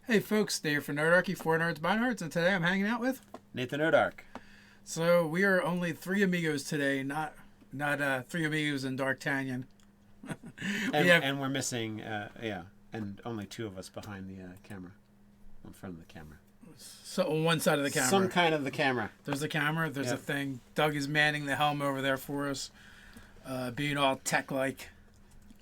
Hey folks, Dave for Nerdarchy, 4 Nerds by Nerds, and today I'm hanging out with... Nathan Nerdark. So we are only three amigos today, not three amigos in D'Artagnan. And we're missing, and only two of us behind the camera, in front of the camera. So on one side of the camera. Some kind of the camera. There's the camera, there's Yep. a thing. Doug is manning the helm over there for us, being all tech-like.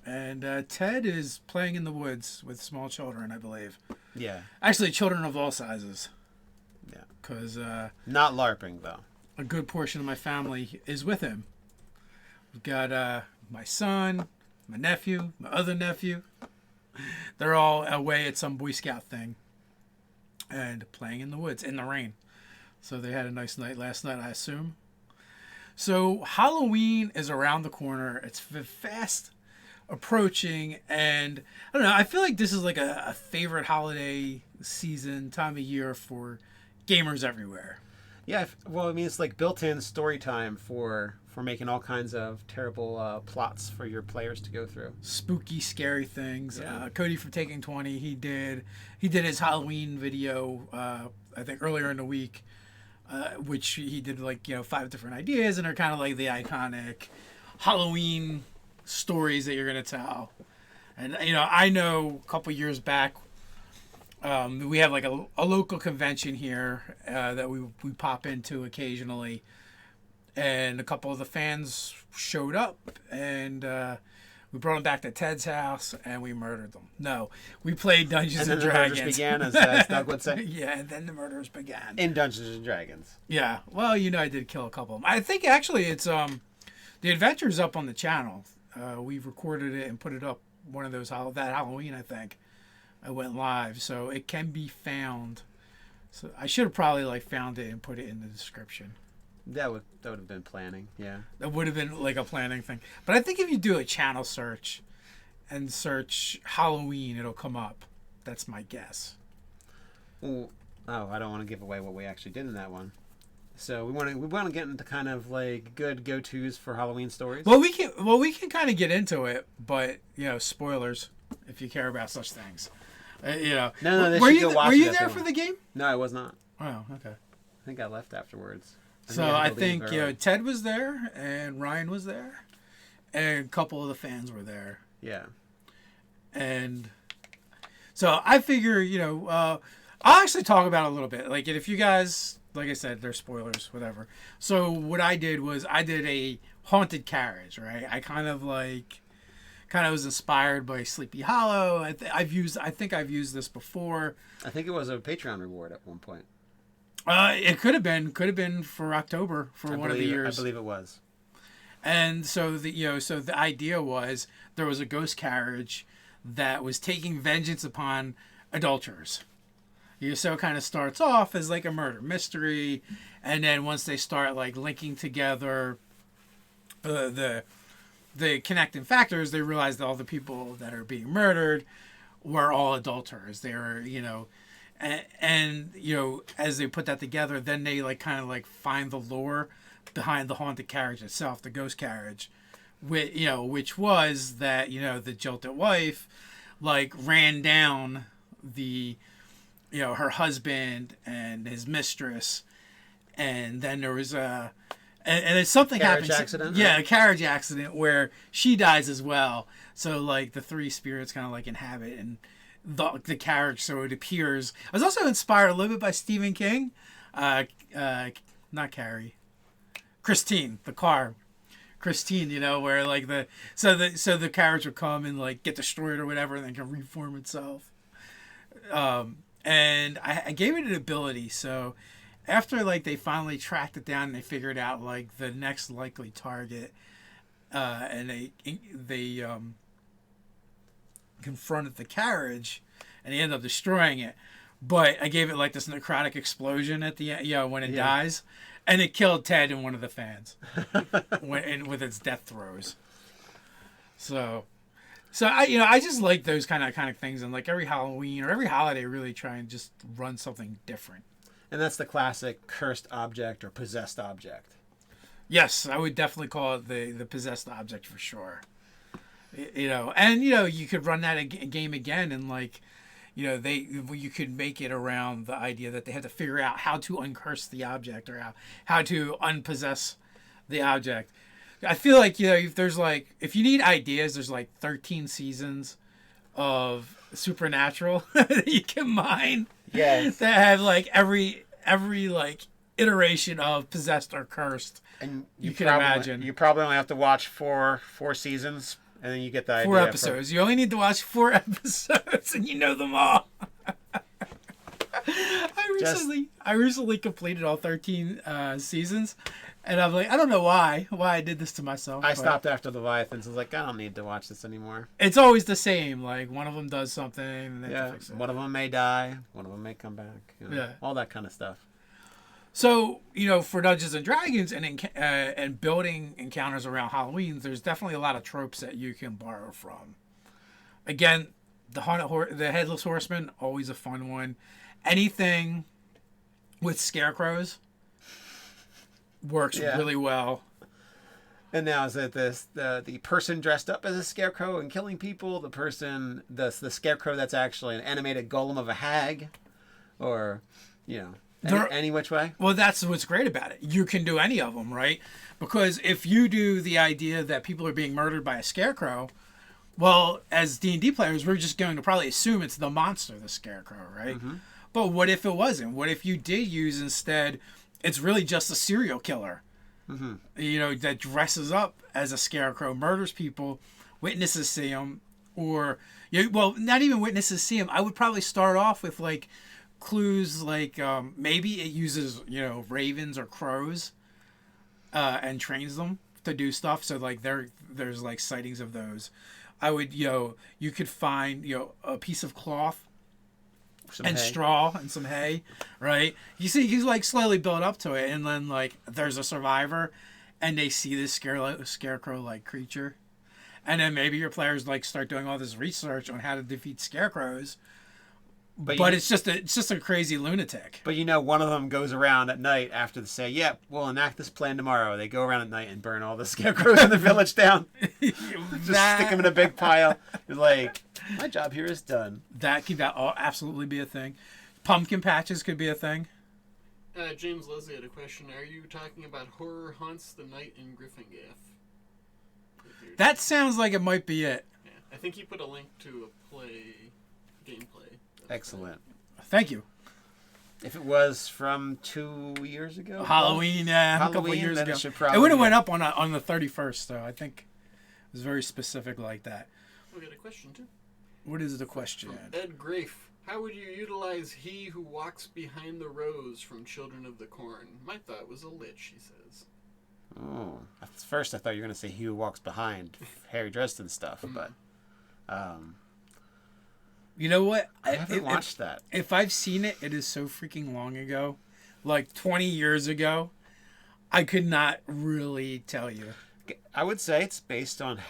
And Ted is playing in the woods with small children, I believe. Yeah. Actually, children of all sizes. Yeah. Because Not LARPing, though. a good portion of my family is with him. We've got my son, my nephew, my other nephew. They're all away at some Boy Scout thing and playing in the woods in the rain. So they had a nice night last night, I assume. So Halloween is around the corner. It's fast approaching, and I don't know, I feel like this is like a favorite holiday season time of year for gamers everywhere. Yeah, well, I mean, it's like built-in story time for making all kinds of terrible plots for your players to go through. Spooky, scary things. Yeah. Cody from Taking 20, he did his Halloween video, I think earlier in the week, which he did 5 different ideas, and they're kind of like the iconic Halloween stories that you're going to tell. And, I know a couple years back, we have like a local convention here that we pop into occasionally. And a couple of the fans showed up, and we brought them back to Ted's house, and we murdered them. No, we played Dungeons and Dragons. And then the murders began, as Doug would say. Yeah, and then the murders began. In Dungeons and Dragons. Yeah, well, I did kill a couple of them. I think actually it's the adventure's up on the channel. We've recorded it and put it up one of those that Halloween, I think. I went live, so it can be found. So I should have probably found it and put it in the description. That would have been planning, yeah. That would have been like a planning thing. But I think if you do a channel search and search Halloween, it'll come up. That's my guess. Well, I don't want to give away what we actually did in that one. So we want to get into kind of like good go-tos for Halloween stories. Well, we can kind of get into it, but spoilers if you care about such things. No, were you there for the game? No, I was not. Oh, okay. I think I left afterwards. I think Ted was there, and Ryan was there, and a couple of the fans were there. Yeah. And so I figure, I'll actually talk about it a little bit. Like, if you guys, like I said, they're spoilers, whatever. So what I did was I did a haunted carriage, right? I kind of was inspired by Sleepy Hollow. I think I've used this before. I think it was a Patreon reward at one point. It could have been for October for one of the years. I believe it was. And so the idea was there was a ghost carriage that was taking vengeance upon adulterers. So it kind of starts off as like a murder mystery, and then once they start linking together the connecting factors, they realize that all the people that are being murdered were all adulterers. They were And as they put that together, then they find the lore behind the haunted carriage itself, the ghost carriage, which was that the jilted wife ran down the her husband and his mistress, and then there was and then something carriage happens. Accident, yeah, right? A carriage accident where she dies as well. So the three spirits kind of inhabit and the carriage, so it appears. I was also inspired a little bit by Stephen King, not Carrie, Christine, the car, Christine. Where the carriage would come and get destroyed or whatever, and then can reform itself. And I gave it an ability. So after they finally tracked it down and they figured out the next likely target, and they confronted the carriage, and he ended up destroying it. But I gave it this necrotic explosion at the end, when it dies, and it killed Ted and one of the fans with its death throes. So I just like those kind of things, and every Halloween or every holiday, really try and just run something different. And that's the classic cursed object or possessed object. Yes, I would definitely call it the possessed object for sure. And you could run that game again and you could make it around the idea that they had to figure out how to uncurse the object or how to unpossess the object. I feel like, if you need ideas, there's like 13 seasons of Supernatural that you can mine. Yes. That have like every like iteration of possessed or cursed. And you can imagine. You probably only have to watch four seasons, and then you get the idea. 4 episodes. You only need to watch 4 episodes, and you know them all. I recently completed all 13 seasons, and I'm like, I don't know why I did this to myself. I stopped after Leviathans. I was like, I don't need to watch this anymore. It's always the same. Like, one of them does something, and they have to fix it. One of them may die. One of them may come back. All that kind of stuff. So, for Dungeons and Dragons and building encounters around Halloween, there's definitely a lot of tropes that you can borrow from. Again, the Headless Horseman, always a fun one. Anything with scarecrows works really well. And now is it the person dressed up as a scarecrow and killing people, the scarecrow that's actually an animated golem of a hag, or any which way? Well, that's what's great about it. You can do any of them, right? Because if you do the idea that people are being murdered by a scarecrow, well, as D&D players, we're just going to probably assume it's the monster, the scarecrow, right? Mm-hmm. But what if it wasn't? What if you did use instead, it's really just a serial killer, that dresses up as a scarecrow, murders people, witnesses see him, or, not even witnesses see him. I would probably start off with, like, clues like maybe it uses ravens or crows and trains them to do stuff, so like there's like sightings of those. I would you could find a piece of cloth and straw and some hay, right? You see he's like slowly build up to it, and then like there's a survivor and they see this scarecrow like creature, and then maybe your players like start doing all this research on how to defeat scarecrows. But it's just a crazy lunatic. But one of them goes around at night after they say, "Yeah, we'll enact this plan tomorrow." They go around at night and burn all the scarecrows in the village down. Just stick them in a big pile. You're like, my job here is done. That could absolutely be a thing. Pumpkin patches could be a thing. James Leslie had a question. Are you talking about Horror Hunts the Night in Gryffindor? That sounds like it might be it. Yeah, I think he put a link to a gameplay. Excellent. Thank you. If it was from 2 years ago? Halloween, a couple of years ago. It would have went up on the 31st, though. I think it was very specific like that. We got a question, too. What is the question? From Ed Grafe. How would you utilize He Who Walks Behind the Rose from Children of the Corn? My thought was a lich, he says. Oh. At first I thought you were going to say He Who Walks Behind Harry Dresden stuff, but... You know what? I haven't watched that. If I've seen it, it is so freaking long ago. Like 20 years ago. I could not really tell you. I would say it's based on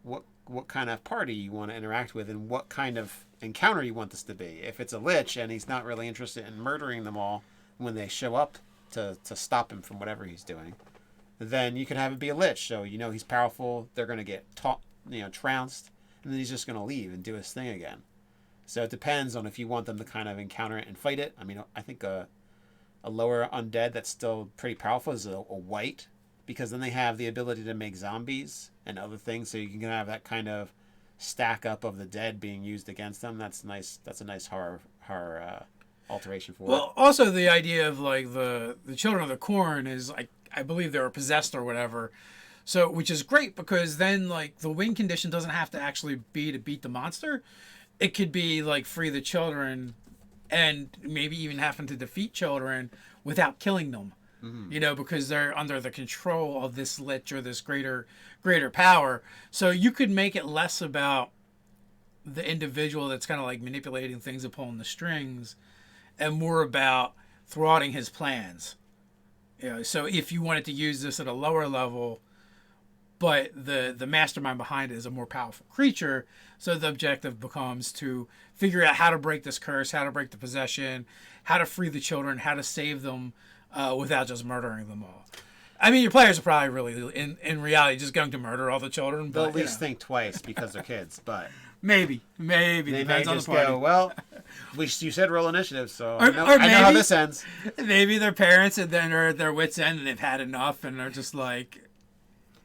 what kind of party you want to interact with and what kind of encounter you want this to be. If it's a lich and he's not really interested in murdering them all when they show up to stop him from whatever he's doing, then you could have it be a lich. So he's powerful. They're going to get trounced. And then he's just going to leave and do his thing again. So it depends on if you want them to kind of encounter it and fight it. I mean, I think a lower undead that's still pretty powerful is a white, because then they have the ability to make zombies and other things. So you can have that kind of stack up of the dead being used against them. That's nice. That's a nice horror alteration for it. Well, also the idea of like the Children of the Corn is like, I believe they were possessed or whatever. So, which is great because then, like, the win condition doesn't have to actually be to beat the monster. It could be, like, free the children and maybe even having to defeat children without killing them. Mm-hmm. Because they're under the control of this lich or this greater power. So you could make it less about the individual that's kind of, like, manipulating things and pulling the strings and more about thwarting his plans. So if you wanted to use this at a lower level... But the mastermind behind it is a more powerful creature, so the objective becomes to figure out how to break this curse, how to break the possession, how to free the children, how to save them without just murdering them all. I mean, your players are probably really, in reality, just going to murder all the children. They'll at least think twice because they're kids, but... Maybe They may depends on the just party. go, well, you said roll initiative, so Or I know how maybe- this ends. Maybe their parents and then are at their wits' end and they've had enough and are just like,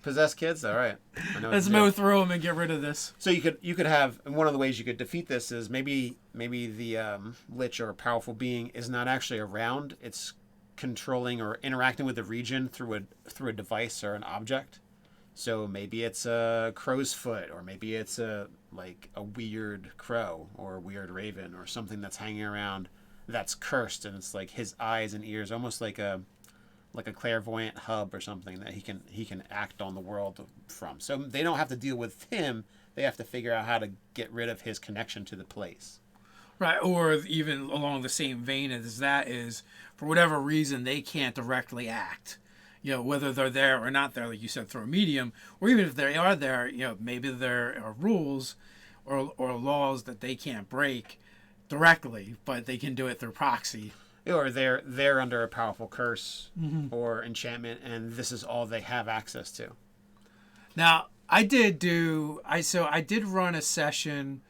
Possess kids? All right. I know what let's to do. mow through them and get rid of this. So you could have, and one of the ways you could defeat this is maybe the lich or powerful being is not actually around. It's controlling or interacting with the region through a device or an object. So maybe it's a crow's foot, or maybe it's a weird crow or a weird raven or something that's hanging around that's cursed, and it's like his eyes and ears, almost like a clairvoyant hub or something that he can act on the world from. So they don't have to deal with him. They have to figure out how to get rid of his connection to the place. Right, or even along the same vein as that is, for whatever reason, they can't directly act. You know, whether they're there or not there, like you said, through a medium, or even if they are there, you know, maybe there are rules or laws that they can't break directly, but they can do it through proxy. Or they're under a powerful curse or enchantment, and this is all they have access to. Now, I did run a session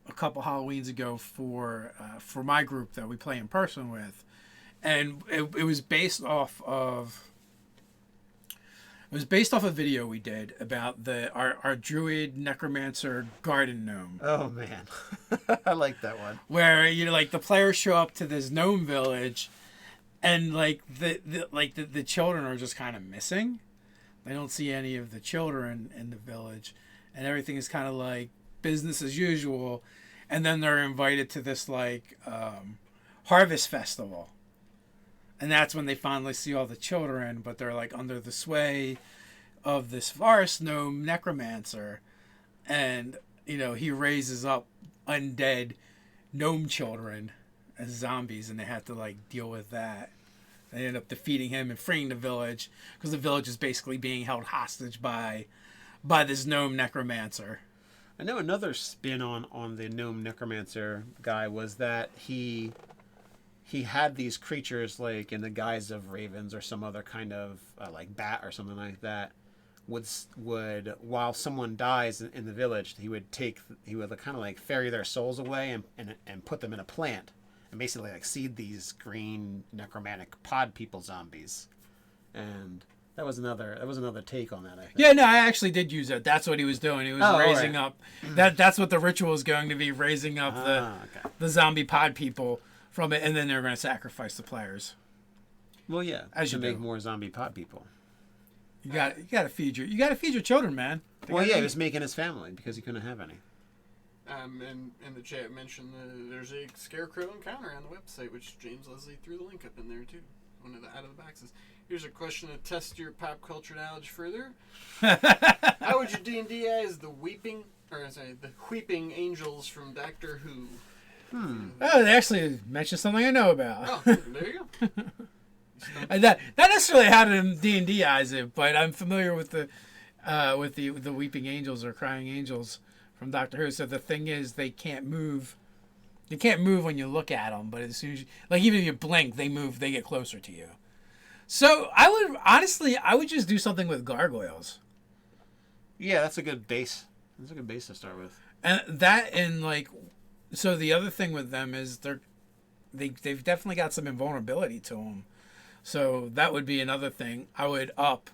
a couple Halloweens ago for my group that we play in person with, and it was based off of a video we did about our druid necromancer garden gnome. Oh man, I like that one. Where the players show up to this gnome village, and the children are just kind of missing. They don't see any of the children in the village, and everything is kind of like business as usual. And then they're invited to this harvest festival. And that's when they finally see all the children, but they're like under the sway of this forest gnome necromancer. And, he raises up undead gnome children as zombies, and they have to deal with that. They end up defeating him and freeing the village, because the village is basically being held hostage by this gnome necromancer. I know another spin on the gnome necromancer guy was that he had these creatures in the guise of ravens or some other kind of bat or something like that. Would while someone dies in the village, he would kind of ferry their souls away and put them in a plant and basically seed these green necromantic pod people zombies. And that was another take on that, I think. Yeah, no, I actually did use it. That's what he was doing. He was raising up. That's what the ritual is going to be, raising up the zombie pod people from it, and then they're going to sacrifice the players. Well, yeah, as you make more zombie pod people. You got to feed your children, man. He was making his family because he couldn't have any. And in the chat mentioned there's a scarecrow encounter on the website, which James Leslie threw the link up in there too. One of the out of the boxes. Here's a question to test your pop culture knowledge further. How would you D&D-ize the weeping angels from Doctor Who? Oh, they actually mentioned something I know about. Oh, there you go. Not necessarily how to D&D-ize it, but I'm familiar with the weeping angels or crying angels from Doctor Who. So the thing is, they can't move. You can't move when you look at them, but as soon as even if you blink, they move. They get closer to you. So I would just do something with gargoyles. Yeah, that's a good base. That's a good base to start with. So the other thing with them is they've definitely got some invulnerability to them. So that would be another thing. I would up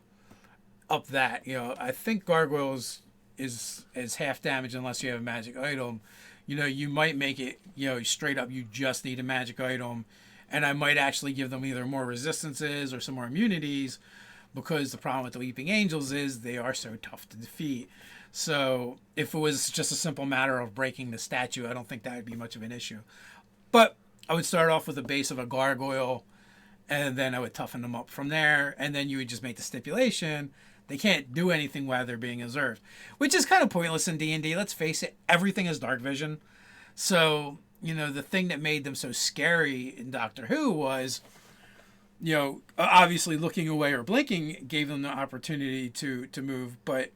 that. I think gargoyles is half damage unless you have a magic item. You might make it, straight up, you just need a magic item. And I might actually give them either more resistances or some more immunities, because the problem with the Weeping Angels is they are so tough to defeat. So if it was just a simple matter of breaking the statue, I don't think that would be much of an issue. But I would start off with a base of a gargoyle, and then I would toughen them up from there. And then you would just make the stipulation they can't do anything while they're being observed, which is kind of pointless in D&D. Let's face it, everything is dark vision. So, the thing that made them so scary in Doctor Who was, obviously looking away or blinking gave them the opportunity to move. But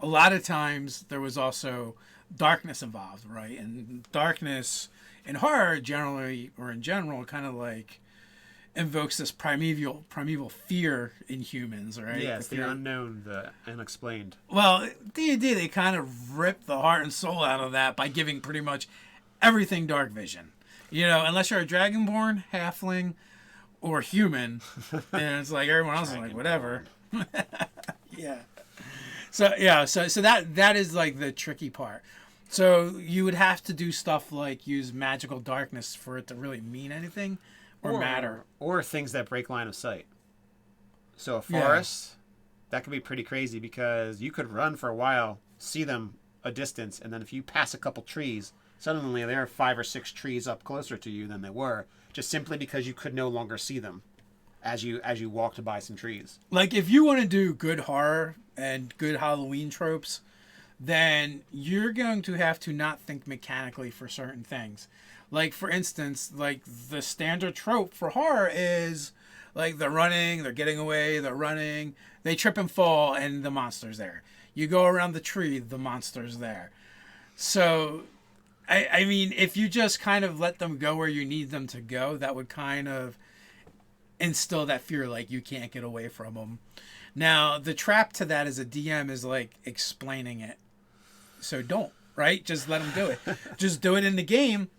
a lot of times there was also darkness involved, right? And darkness in horror generally, or in general, kind of invokes this primeval fear in humans, right? Yeah, it's the unknown, the unexplained. Well, D&D, they kind of rip the heart and soul out of that by giving pretty much everything dark vision. Unless you're a dragonborn, halfling, or human, and it's like everyone else is like whatever. Yeah. So that is like the tricky part. So you would have to do stuff like use magical darkness for it to really mean anything or matter. Or things that break line of sight. So a forest, that could be pretty crazy because you could run for a while, see them a distance, and then if you pass a couple trees, suddenly there are 5 or 6 trees up closer to you than they were, just simply because you could no longer see them as you walked by some trees. Like if you want to do good horror and good Halloween tropes, then you're going to have to not think mechanically for certain things. Like, for instance, like the standard trope for horror is like they're running, they're getting away, they're running, they trip and fall, and the monster's there. You go around the tree, the monster's there. So, I mean, if you just kind of let them go where you need them to go, that would kind of instill that fear, like you can't get away from them. Now, the trap to that as a DM is like explaining it. So don't, right? Just let them do it. Just do it in the game.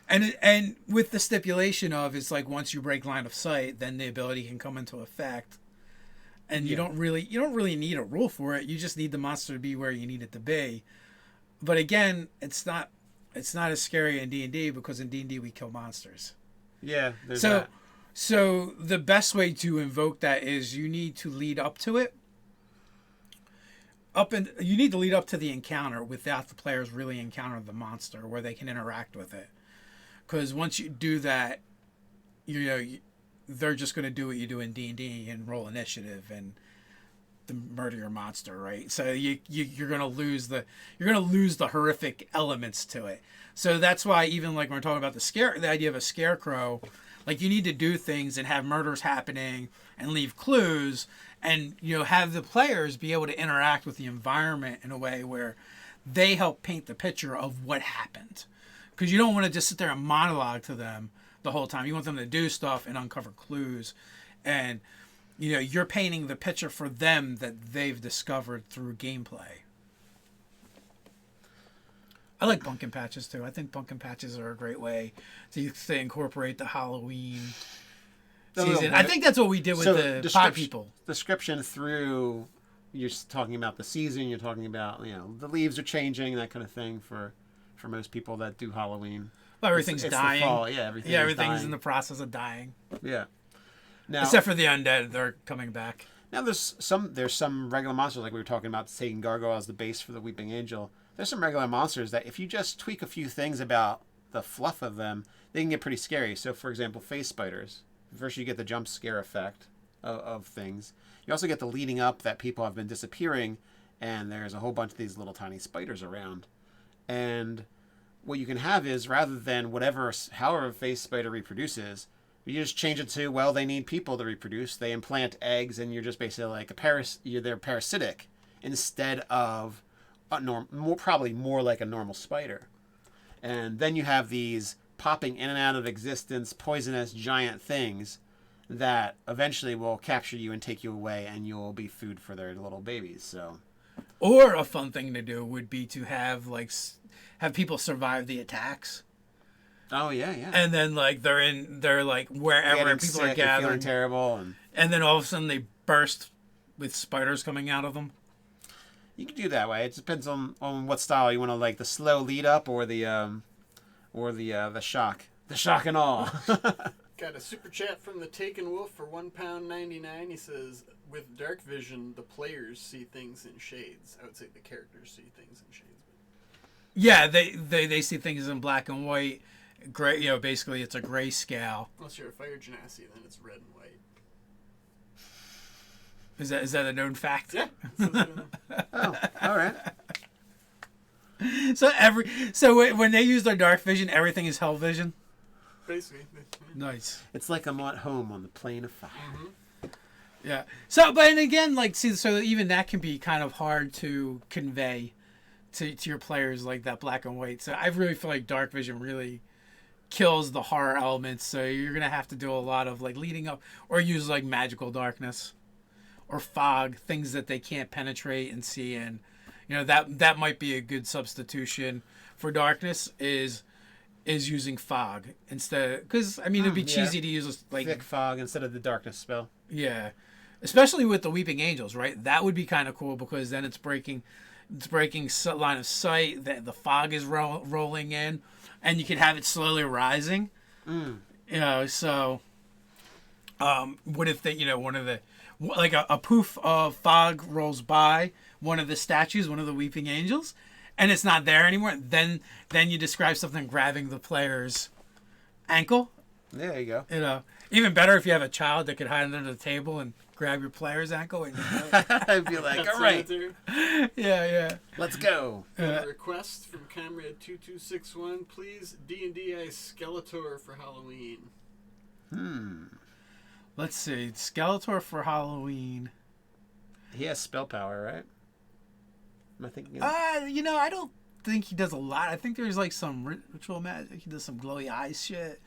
And with the stipulation of it's like once you break line of sight, then the ability can come into effect. And you don't really need a rule for it. You just need the monster to be where you need it to be. But again, it's not as scary in D&D because in D&D we kill monsters. Yeah, there's that. So the best way to invoke that is you need to lead up to it. You need to lead up to the encounter without the players really encountering the monster where they can interact with it. Because once you do that, they're just going to do what you do in D&D and roll initiative and murder your monster, right? So you're going to lose the horrific elements to it. So that's why even like when we're talking about the idea of a scarecrow, like you need to do things and have murders happening and leave clues and have the players be able to interact with the environment in a way where they help paint the picture of what happened. Because you don't want to just sit there and monologue to them the whole time. You want them to do stuff and uncover clues. And, you're painting the picture for them that they've discovered through gameplay. I like pumpkin patches, too. I think pumpkin patches are a great way to incorporate the Halloween season. I think that's what we did with the Pod People. Description through, you're talking about the season, you're talking about, the leaves are changing, that kind of thing for most people that do Halloween. Well, everything's dying. The fall. Yeah, everything's in the process of dying. Yeah. Now, except for the undead, they're coming back. Now there's some regular monsters like we were talking about, taking Gargoyle as the base for the Weeping Angel. There's some regular monsters that if you just tweak a few things about the fluff of them, they can get pretty scary. So for example, face spiders. First you get the jump scare effect of things. You also get the leading up that people have been disappearing and there's a whole bunch of these little tiny spiders around. And what you can have is, rather than however a face spider reproduces, you just change it to, well, they need people to reproduce. They implant eggs, and you're just basically like they're parasitic instead of probably more like a normal spider. And then you have these popping in and out of existence, poisonous giant things that eventually will capture you and take you away, and you'll be food for their little babies. So, or a fun thing to do would be to have people survive the attacks. Oh yeah. And then they're like wherever people are gathering, feeling terrible, and then all of a sudden they burst with spiders coming out of them. You can do it that way. It depends on what style you want to, like the slow lead up or the shock and awe. Got a super chat from the Taken Wolf for £1.99. He says, with dark vision, the players see things in shades. I would say the characters see things in shades. Yeah, they see things in black and white. Gray, basically it's a grayscale. Unless you're a fire genasi, then it's red and white. Is that a known fact? Yeah. Oh, all right. So when they use their dark vision, everything is hell vision. Basically. Nice. It's like I'm at home on the plane of fire. Mm-hmm. Yeah. So, but and again, so even that can be kind of hard to convey to your players, like that black and white. So I really feel like dark vision really kills the horror elements. So you're gonna have to do a lot of like leading up, or use like magical darkness, or fog, things that they can't penetrate and see in. That might be a good substitution for darkness. Is using fog instead, because I mean it'd be cheesy to use like thick fog instead of the darkness spell. Yeah, especially with the Weeping Angels, right? That would be kind of cool because then it's breaking line of sight. The fog is rolling in, and you could have it slowly rising. So what if one of the like a poof of fog rolls by one of the statues, one of the Weeping Angels, and it's not there anymore? Then you describe something grabbing the player's ankle. There you go. Even better if you have a child that could hide under the table and grab your player's ankle. And I'd be like, all right. Yeah. Let's go. A request from Comrade 2261. Please D&D Skeletor for Halloween. Let's see. Skeletor for Halloween. He has spell power, right? Am I thinking? I don't think he does a lot. I think there's like some ritual magic. He does some glowy eyes shit.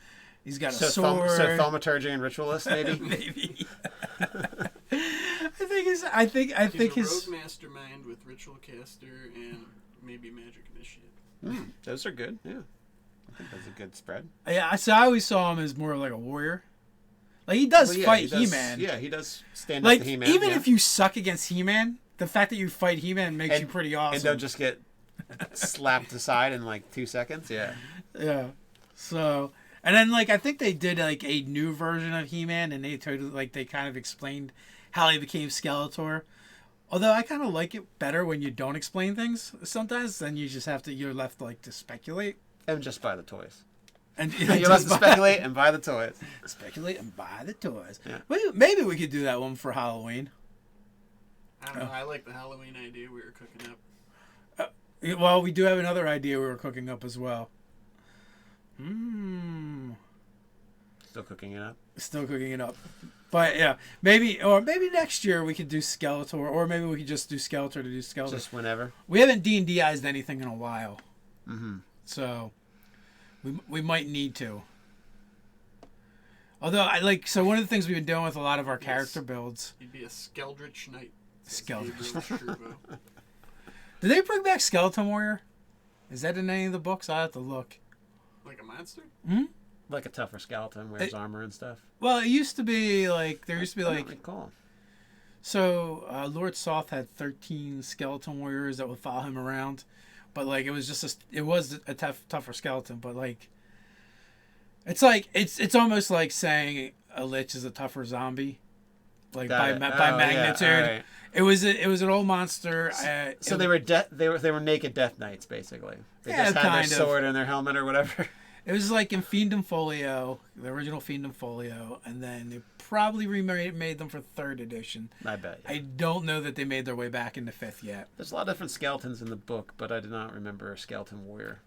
He's got a sword. So thaumaturgy and ritualist, maybe. Maybe. I think He's his a rogue mastermind with ritual caster and maybe magic initiate. Those are good. Yeah, I think that's a good spread. Yeah, so I always saw him as more of like a warrior. Like he does fight He-Man. Yeah, he does stand like, up to He-Man. Even if you suck against He-Man, the fact that you fight He-Man makes you pretty awesome. And don't just get slapped aside in like 2 seconds. Yeah. Yeah. So, and then like I think they did like a new version of He-Man, and they kind of explained how he became Skeletor. Although I kind of like it better when you don't explain things sometimes, then you're left like to speculate. And just buy the toys. And you're left to speculate and buy the toys. Speculate and buy the toys. Yeah. Maybe we could do that one for Halloween. I don't know. I like the Halloween idea we were cooking up. Well, we do have another idea we were cooking up as well. Still cooking it up. Still cooking it up. But yeah, maybe next year we could do Skeletor, or maybe we could just do Skeletor to do Skeletor. Just whenever. We haven't D&D'ized anything in a while. So we might need to. Although so one of the things we've been doing with a lot of our character builds. You'd be a Skeldritch Knight. Skeldritch. Did they bring back Skeleton Warrior? Is that in any of the books? I'll have to look. Like a monster? Like a tougher skeleton, wears armor and stuff. Well, it used to be like I don't recall. So Lord Soth had 13 skeleton warriors that would follow him around, but like it was a tougher skeleton. But like it's almost like saying a lich is a tougher zombie, like by magnitude. Yeah, right. It was an old monster. So they were naked death knights basically. They just had their sword and their helmet or whatever. It was like in Fiendum Folio, the original Fiendum Folio, and then they probably remade them for 3rd edition. I bet. Yeah. I don't know that they made their way back into 5th yet. There's a lot of different skeletons in the book, but I do not remember a skeleton warrior.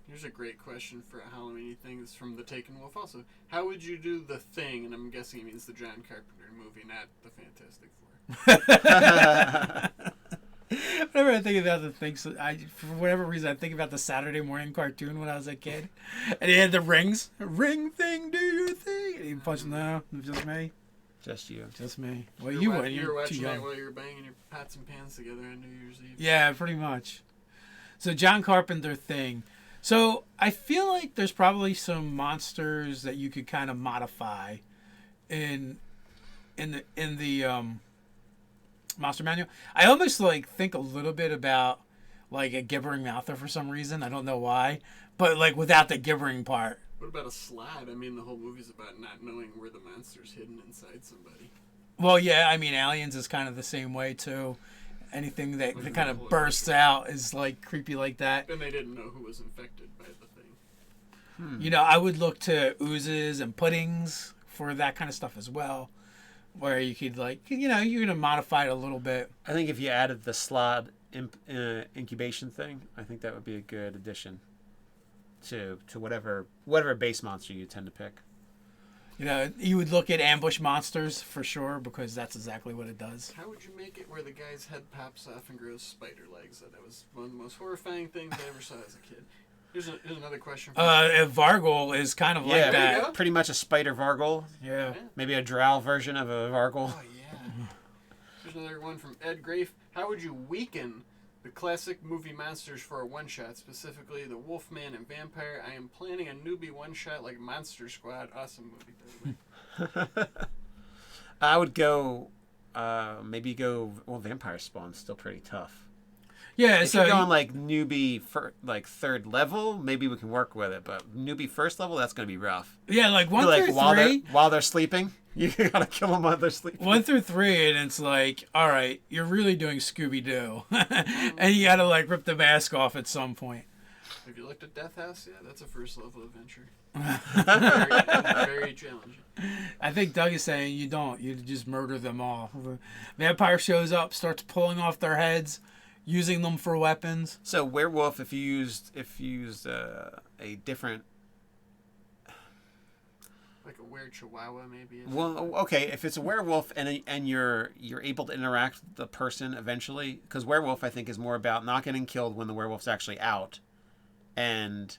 Here's a great question for a Halloween thing. It's from the Taken Wolf also. How would you do The Thing? And I'm guessing it means the John Carpenter movie, not the Fantastic Four. Whenever I think about the thing, for whatever reason, I think about the Saturday morning cartoon when I was a kid. And he had the rings. Ring thing, do your thing. And he punched, no, just me. Just you. Just me. Well, you were watching too young. that while you were banging your pots and pans together on New Year's Eve. Yeah, pretty much. So John Carpenter Thing. So I feel like there's probably some monsters that you could kind of modify in the monster manual. I almost like think a little bit about like a gibbering mouther for some reason. I don't know why, but like without the gibbering part. What about a slab? I mean, the whole movie's about not knowing where the monster's hidden inside somebody. Well, yeah, I mean, Aliens is kind of the same way too. Anything that kind of bursts out is like creepy like that. And they didn't know who was infected by the thing. You know, I would look to oozes and puddings for that kind of stuff as well. Where you could you're going to modify it a little bit. I think if you added the slot incubation thing, I think that would be a good addition to whatever base monster you tend to pick. You know, you would look at ambush monsters for sure because that's exactly what it does. How would you make it where the guy's head pops off and grows spider legs? That was one of the most horrifying things I ever saw as a kid. Here's another question. Vargul is kind of like that. Pretty much a spider Vargul. Yeah. Maybe a drow version of a Vargul. Oh, yeah. Here's another one from Ed Grafe. How would you weaken the classic movie monsters for a one-shot, specifically the Wolfman and Vampire? I am planning a newbie one-shot like Monster Squad. Awesome movie, by the way. I would go, Vampire Spawn's still pretty tough. Yeah, if you're going like newbie like third level, maybe we can work with it. But newbie first level, that's going to be rough. Yeah, like 1 through 3. While they're sleeping, you got to kill them while they're sleeping. 1 through 3, and it's like, all right, you're really doing Scooby-Doo. And you got to like rip the mask off at some point. Have you looked at Death House yet? That's a first level adventure. Very challenging. I think Doug is saying you don't. You just murder them all. The vampire shows up, starts pulling off their heads, using them for weapons. So werewolf, if you used a different, like a weird chihuahua, maybe. Well, okay, if it's a werewolf and you're able to interact with the person eventually, because werewolf I think is more about not getting killed when the werewolf's actually out, and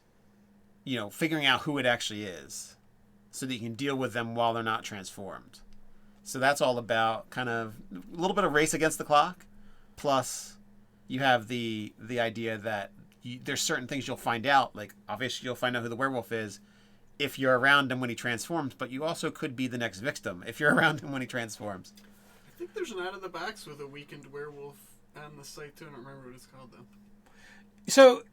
figuring out who it actually is, so that you can deal with them while they're not transformed. So that's all about kind of a little bit of race against the clock, plus you have the idea that there's certain things you'll find out. Like, obviously, you'll find out who the werewolf is if you're around him when he transforms, but you also could be the next victim if you're around him when he transforms. I think there's an out-of-the-box with a weakened werewolf on the site, too. I don't remember what it's called, though. So,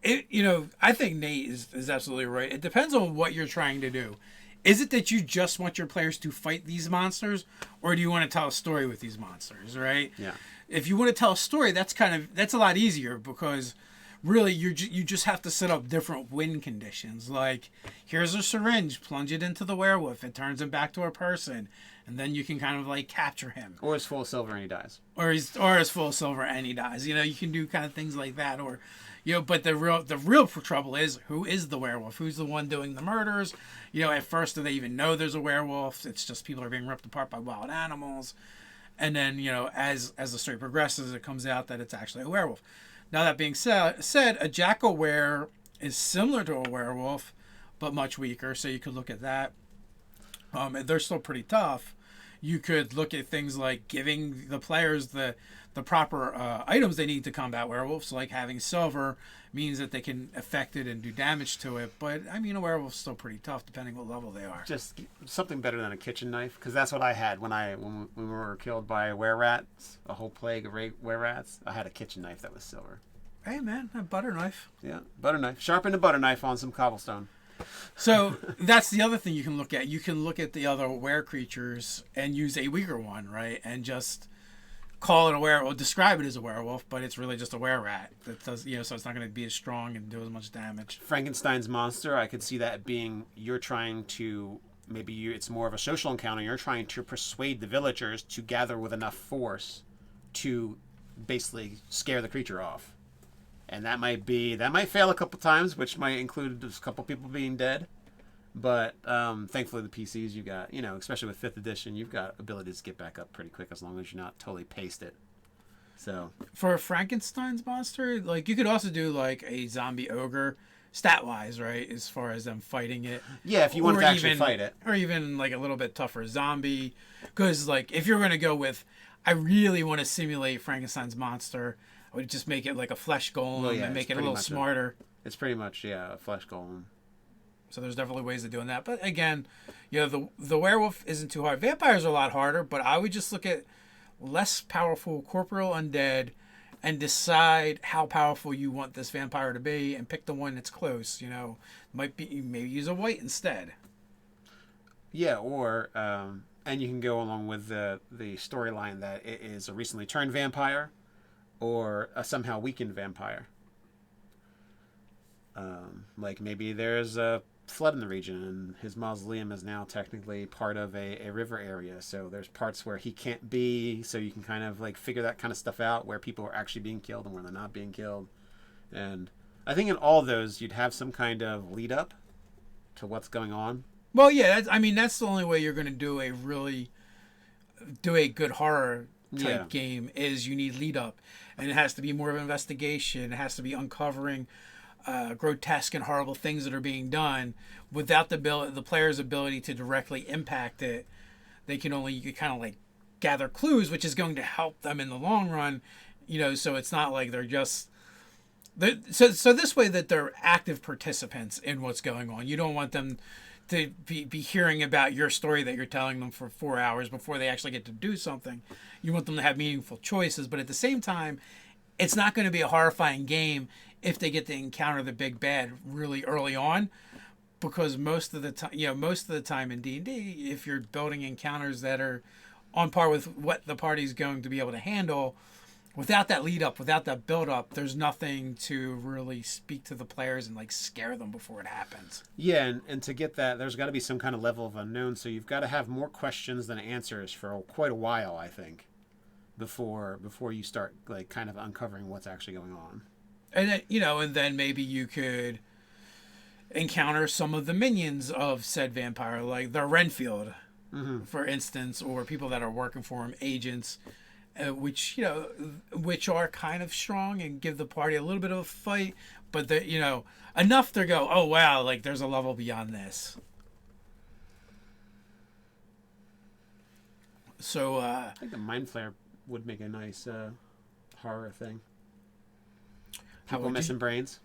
I think Nate is absolutely right. It depends on what you're trying to do. Is it that you just want your players to fight these monsters, or do you want to tell a story with these monsters, right? Yeah. If you want to tell a story, that's a lot easier, because really you just have to set up different win conditions. Like, here's a syringe, plunge it into the werewolf, it turns him back to a person, and then you can kind of like capture him. Or he's full of silver and he dies. Or he's full of silver and he dies. You can do kind of things like that. Or, but the real trouble is, who is the werewolf? Who's the one doing the murders? At first, do they even know there's a werewolf? It's just people are being ripped apart by wild animals. And then, as the story progresses, it comes out that it's actually a werewolf. Now, that being said, a jackal-were is similar to a werewolf, but much weaker. So you could look at that. They're still pretty tough. You could look at things like giving the players the proper items they need to combat werewolves. Like having silver means that they can affect it and do damage to it. But, a werewolf's still pretty tough depending what level they are. Just something better than a kitchen knife, because that's what I had when we were killed by were-rats, a whole plague of were-rats. I had a kitchen knife that was silver. Hey, man, a butter knife. Yeah, butter knife. Sharpen a butter knife on some cobblestone. So that's the other thing you can look at. You can look at the other were creatures and use a weaker one, right? And just call it a werewolf, describe it as a werewolf, but it's really just a were-rat. That does, so it's not going to be as strong and do as much damage. Frankenstein's monster, I could see that being you're trying to it's more of a social encounter. You're trying to persuade the villagers to gather with enough force to basically scare the creature off. And that might fail a couple times, which might include a couple people being dead. But thankfully the PCs you got, especially with 5th edition, you've got abilities to get back up pretty quick as long as you're not totally paced it. So for Frankenstein's monster, like you could also do like a zombie ogre, stat-wise, right? As far as them fighting it. Yeah, if you want to actually fight it. Or even like a little bit tougher zombie. Because like if you're going to go with, I really want to simulate Frankenstein's monster, I would just make it like a flesh golem and make it a little smarter. It's pretty much, a flesh golem. So there's definitely ways of doing that. But again, the werewolf isn't too hard. Vampires are a lot harder, but I would just look at less powerful corporeal undead and decide how powerful you want this vampire to be and pick the one that's close. Maybe use a white instead. Yeah, or and you can go along with the storyline that it is a recently turned vampire or a somehow weakened vampire. Like maybe there's a flood in the region and his mausoleum is now technically part of a river area, so there's parts where he can't be, so you can kind of like figure that kind of stuff out, where people are actually being killed and where they're not being killed. And I think in all those you'd have some kind of lead up to what's going on. Well, yeah, that's the only way you're going to do a good horror type game, is you need lead up, and it has to be more of an investigation. It has to be uncovering grotesque and horrible things that are being done, without the player's ability to directly impact it, they can only kind of like gather clues, which is going to help them in the long run. So it's not like they're just so this way that they're active participants in what's going on. You don't want them to be hearing about your story that you're telling them for 4 hours before they actually get to do something. You want them to have meaningful choices, but at the same time, it's not going to be a horrifying game if they get to encounter the big bad really early on, because most of the time in D&D, if you're building encounters that are on par with what the party's going to be able to handle, without that lead up, without that build up, there's nothing to really speak to the players and like scare them before it happens. Yeah, and to get that, there's got to be some kind of level of unknown. So you've got to have more questions than answers for quite a while, I think, before you start like kind of uncovering what's actually going on. And then, and then maybe you could encounter some of the minions of said vampire, like the Renfield, for instance, or people that are working for him, agents. Which are kind of strong and give the party a little bit of a fight, but they enough to go, oh wow, like there's a level beyond this. So I think the Mind Flayer would make a nice horror thing. People missing brains.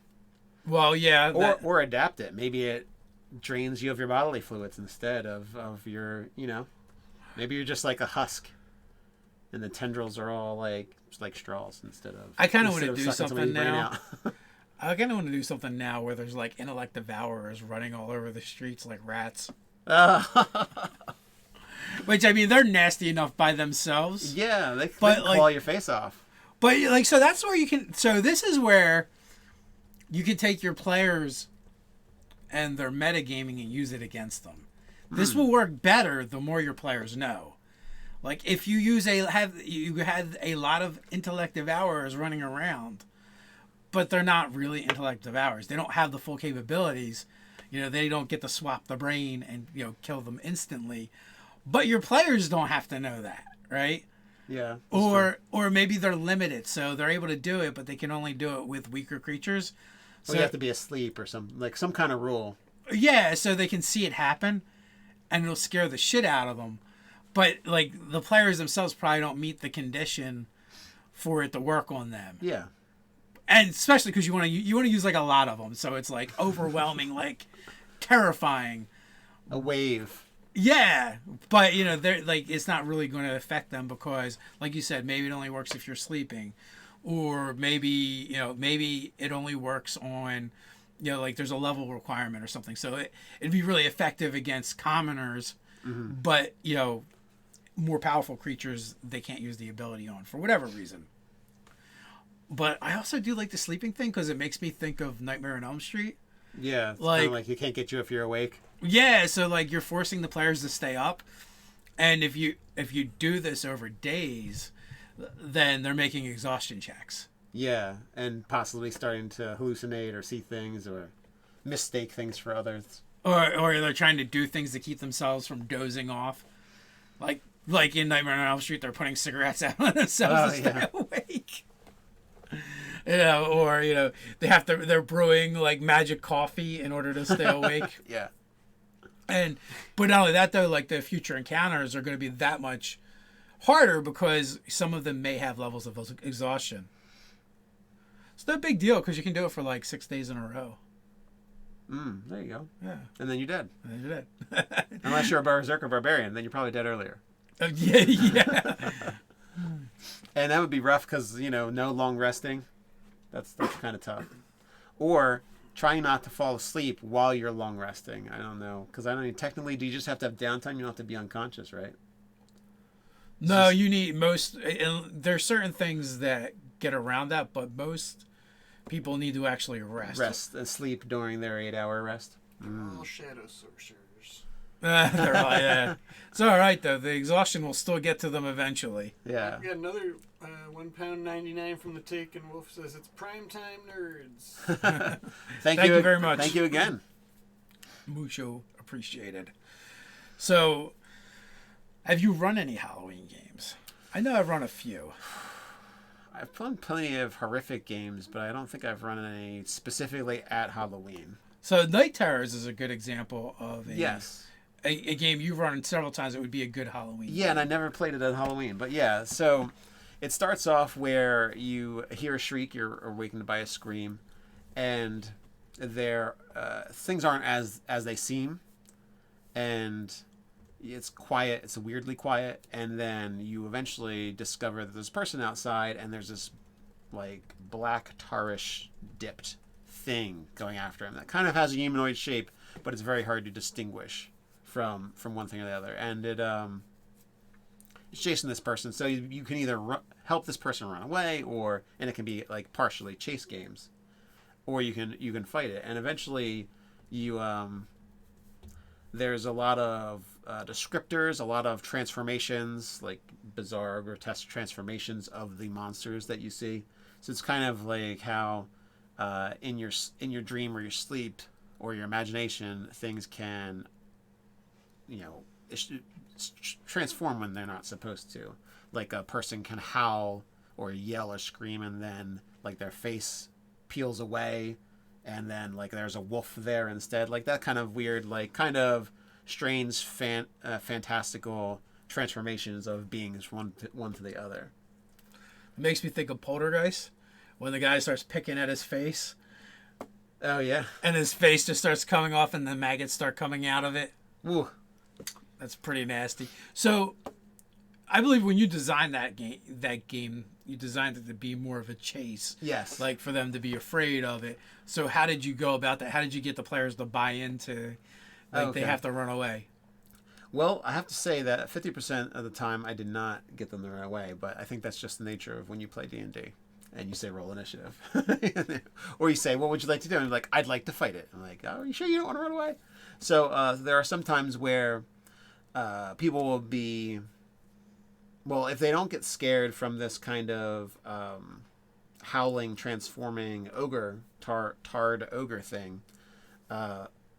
Well, yeah, or adapt it. Maybe it drains you of your bodily fluids instead of your maybe you're just like a husk. And the tendrils are all like straws instead of. I kind of want to do something now. I kind of want to do something now where there's like intellect devourers running all over the streets like rats. Which, I mean, they're nasty enough by themselves. Yeah, they claw your face off. But like, so that's where you can. So this is where you can take your players and their metagaming and use it against them. This will work better the more your players know. Like if you had a lot of intellect devourers running around, but they're not really intellect devourers. They don't have the full capabilities. They don't get to swap the brain and kill them instantly. But your players don't have to know that, right? Yeah. Or maybe they're limited, so they're able to do it, but they can only do it with weaker creatures. So you have to be asleep or some kind of rule. Yeah, so they can see it happen, and it'll scare the shit out of them. But like the players themselves probably don't meet the condition for it to work on them. Yeah, and especially because you want to use like a lot of them, so it's like overwhelming, like terrifying. A wave. Yeah, but they're like it's not really going to affect them because, like you said, maybe it only works if you're sleeping, or maybe it only works on like there's a level requirement or something. So it'd be really effective against commoners, but more powerful creatures they can't use the ability on for whatever reason. But I also do like the sleeping thing because it makes me think of Nightmare on Elm Street. Yeah, it's like you can't get you if you're awake. Yeah, so like you're forcing the players to stay up, and if you do this over days, then they're making exhaustion checks. Yeah, and possibly starting to hallucinate or see things or mistake things for others. Or they're trying to do things to keep themselves from dozing off, like in Nightmare on Elm Street, they're putting cigarettes out on themselves to stay awake. Or they're brewing like magic coffee in order to stay awake. Yeah. But not only that though, like the future encounters are going to be that much harder because some of them may have levels of exhaustion. It's no big deal because you can do it for like 6 days in a row. There you go. Yeah. And then you're dead. dead. Unless you're a berserker barbarian, then you're probably dead earlier. Yeah. And that would be rough because, no long resting. That's kind of tough. Or trying not to fall asleep while you're long resting. I don't know. Because technically, do you just have to have downtime? You don't have to be unconscious, right? No, you need there's certain things that get around that, but most people need to actually rest. Rest and sleep during their 8-hour rest. All shadow sorcerers. They're all, yeah. It's all right though. The exhaustion will still get to them eventually. Yeah. We got another £1.99 from the Taken Wolf says it's primetime nerds. Thank you very much. Thank you again. Mucho appreciated. So, have you run any Halloween games? I know I've run a few. I've played plenty of horrific games, but I don't think I've run any specifically at Halloween. So Night Terrors is a good example of Yes. a game you've run several times. It would be a good Halloween. Yeah, and I never played it at Halloween. But yeah, so it starts off where you hear a shriek, you're awakened by a scream, and things aren't as they seem, and it's quiet. It's weirdly quiet, and then you eventually discover that there's a person outside, and there's this like black tarish dipped thing going after him that kind of has a humanoid shape, but it's very hard to distinguish from one thing or the other, and it's chasing this person. So you can either help this person run away, and it can be like partially chase games, or you can fight it, and eventually you there's a lot of descriptors, a lot of transformations, like bizarre, grotesque transformations of the monsters that you see. So it's kind of like how in your dream or your sleep or your imagination, things can, transform when they're not supposed to. Like a person can howl or yell or scream, and then like their face peels away, and then like there's a wolf there instead. Like that kind of weird, like kind of strange, fantastical transformations of beings one to the other. It makes me think of Poltergeist when the guy starts picking at his face. Oh yeah. And his face just starts coming off, and the maggots start coming out of it. Ooh. That's pretty nasty. So, I believe when you designed that game, you designed it to be more of a chase. Yes. Like for them to be afraid of it. So how did you go about that? How did you get the players to buy into, they have to run away? Well, I have to say that 50% of the time I did not get them to run away, but I think that's just the nature of when you play D&D. And you say roll initiative. Or you say, what would you like to do? And I'm like, I'd like to fight it. I'm like, oh, are you sure you don't want to run away? So there are some times where people will be, well, if they don't get scared from this kind of howling, transforming ogre, tarred ogre thing,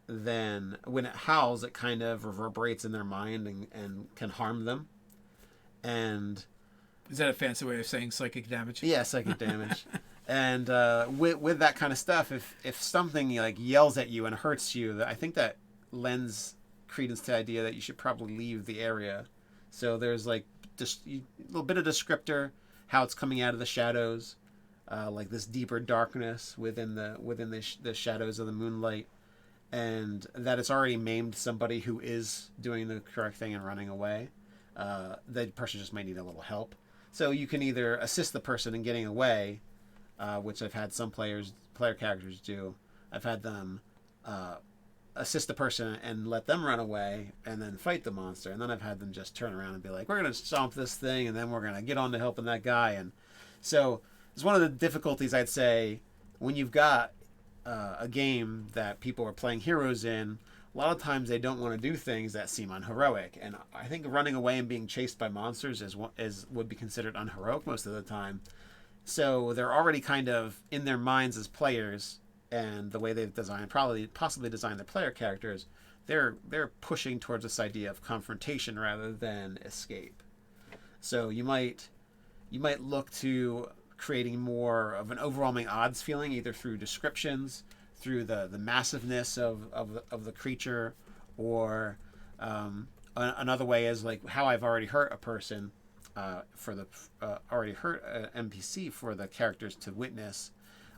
then when it howls, it kind of reverberates in their mind and can harm them. And is that a fancy way of saying psychic damage? yeah, psychic damage. And with that kind of stuff, if something like yells at you and hurts you, I think that lends credence to the idea that you should probably leave the area. So there's like just a little bit of descriptor, how it's coming out of the shadows, like this deeper darkness within the shadows of the moonlight, and that it's already maimed somebody who is doing the correct thing and running away. The person just might need a little help. So you can either assist the person in getting away, which I've had some player characters do. I've had them assist the person and let them run away and then fight the monster. And then I've had them just turn around and be like, we're going to stomp this thing, and then we're going to get on to helping that guy. And so it's one of the difficulties, I'd say, when you've got a game that people are playing heroes in. A lot of times they don't want to do things that seem unheroic, and I think running away and being chased by monsters would be considered unheroic most of the time. So they're already kind of in their minds as players, and the way they've possibly designed their player characters, they're pushing towards this idea of confrontation rather than escape. So you might look to creating more of an overwhelming odds feeling, either through descriptions, through the massiveness of the creature, or another way is like how I've already hurt a person, already hurt an NPC for the characters to witness.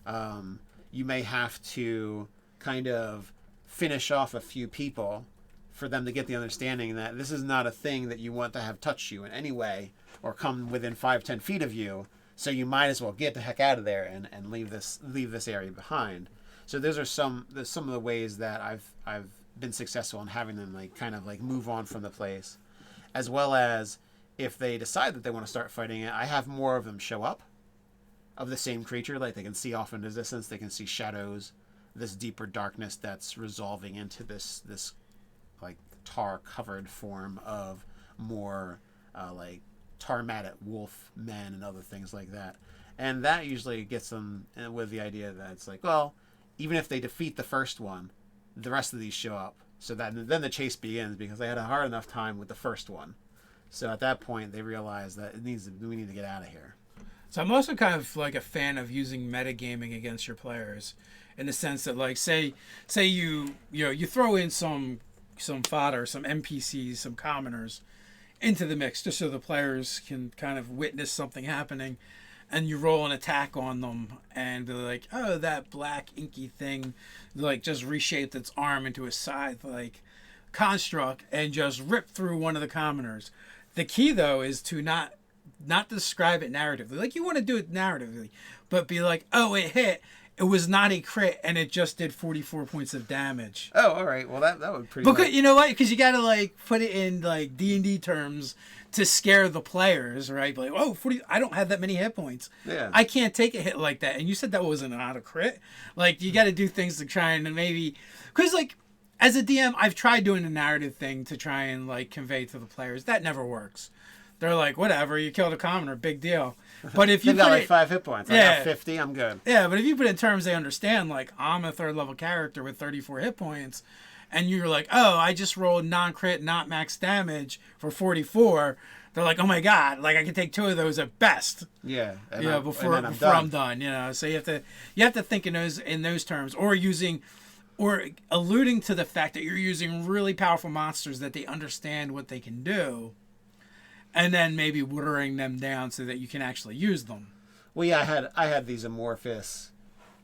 You may have to kind of finish off a few people for them to get the understanding that this is not a thing that you want to have touch you in any way or come within 5-10 feet of you. So you might as well get the heck out of there and leave this area behind. So there's some of the ways that I've been successful in having them kind of move on from the place, as well as if they decide that they want to start fighting it, I have more of them show up of the same creature. Like they can see off in the distance, they can see shadows, this deeper darkness that's resolving into this like tar covered form of more like tar-matted wolf men and other things like that. And that usually gets them with the idea that it's like, well, even if they defeat the first one, the rest of these show up. So that then the chase begins because they had a hard enough time with the first one. So at that point, they realize that we need to get out of here. So I'm also kind of like a fan of using metagaming against your players, in the sense that, like, say you throw in some fodder, some NPCs, some commoners into the mix, just so the players can kind of witness something happening, and you roll an attack on them, and they're like, oh, that black inky thing, like, just reshaped its arm into a scythe, like, construct, and just rip through one of the commoners. The key, though, is to not describe it narratively. Like, you want to do it narratively, but be like, oh, it hit. It was not a crit, and it just did 44 points of damage. Oh, all right. Well, that would pretty because much... you know what? Because you got to, like, put it in, like, D&D terms to scare the players, right? Like, oh, 40, I don't have that many hit points. Yeah. I can't take a hit like that. And you said that wasn't not a crit. Like, you got to do things to try and maybe... Because, like, as a DM, I've tried doing a narrative thing to try and, like, convey to the players. That never works. They're like, whatever, you killed a commoner, big deal. But if you got put like it, 5 hit points. I got 50, I'm good. Yeah, but if you put it in terms they understand, like, I'm a 3rd level character with 34 hit points, and you're like, oh, I just rolled non-crit, not max damage for 44, they're like, oh my god, like, I can take 2 of those at best. Yeah. Before I'm done, you know. So you have to think in those terms, or alluding to the fact that you're using really powerful monsters that they understand what they can do. And then maybe watering them down so that you can actually use them. Well, yeah, I had these amorphous,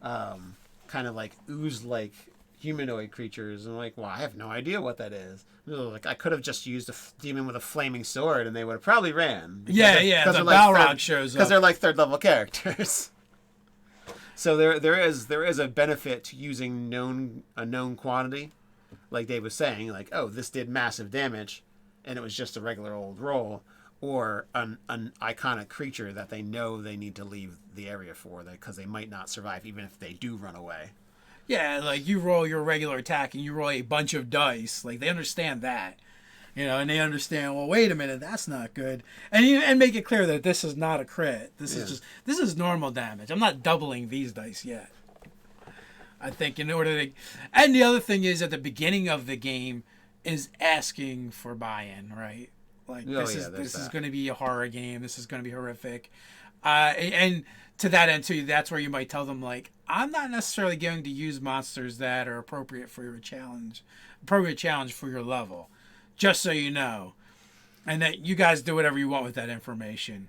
kind of like ooze-like humanoid creatures, and like, well, I have no idea what that is. Like, I could have just used a demon with a flaming sword, and they would have probably ran. The Balrog shows up because they're like 3rd level characters. So there is a benefit to using a known quantity, like Dave was saying, like, oh, this did massive damage, and it was just a regular old roll. Or an iconic creature that they know they need to leave the area for, because they might not survive even if they do run away. Yeah, like, you roll your regular attack and you roll a bunch of dice. Like, they understand that. You know, and they understand, well, wait a minute, that's not good. And make it clear that this is not a crit. This is normal damage. I'm not doubling these dice yet. I think in order to... And the other thing is, at the beginning of the game, is asking for buy-in, right? Like, this is going to be a horror game. This is going to be horrific. And to that end, too, that's where you might tell them, like, I'm not necessarily going to use monsters that are appropriate for your challenge for your level, just so you know. And that you guys do whatever you want with that information.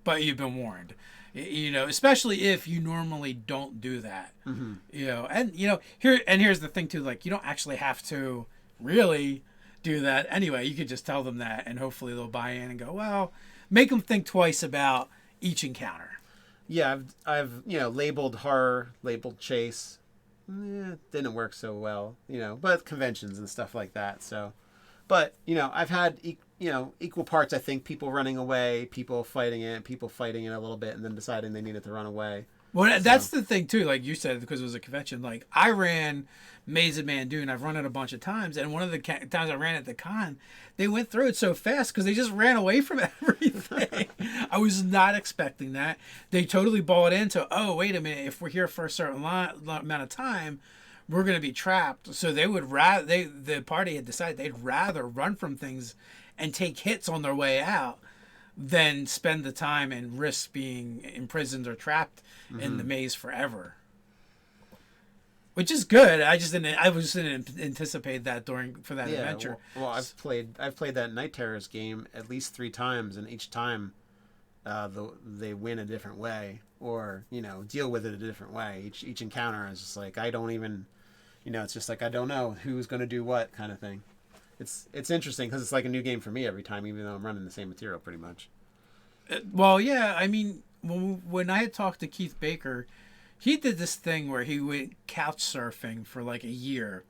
But you've been warned. You know, especially if you normally don't do that. Mm-hmm. You know, and, you know, here's the thing, too. Like, you don't actually have to really... do that anyway. You could just tell them that, and hopefully they'll buy in and go, well, make them think twice about each encounter. Yeah, I've labeled horror, labeled chase. Didn't work so well, but conventions and stuff like that. So, but I've had equal parts. I think people running away, people fighting it a little bit, and then deciding they needed to run away. Well, that's the thing too. Like you said, because it was a convention. Like, I ran Maze of Mandoon. I've run it a bunch of times, and one of the times I ran at the con, they went through it so fast because they just ran away from everything. I was not expecting that. They totally bought into, oh, wait a minute, if we're here for a certain amount of time, we're going to be trapped. So they would the party had decided they'd rather run from things and take hits on their way out than spend the time and risk being imprisoned or trapped in the maze forever. Which is good. I just didn't anticipate that for that adventure. Well, I've played that Night Terrors game at least 3 times, and each time they win a different way, or deal with it a different way. Each encounter is just like, I don't even, it's just like, I don't know who's going to do what kind of thing. It's interesting because it's like a new game for me every time, even though I'm running the same material pretty much. Well, yeah, I mean, when I had talked to Keith Baker, he did this thing where he went couch surfing for like a year.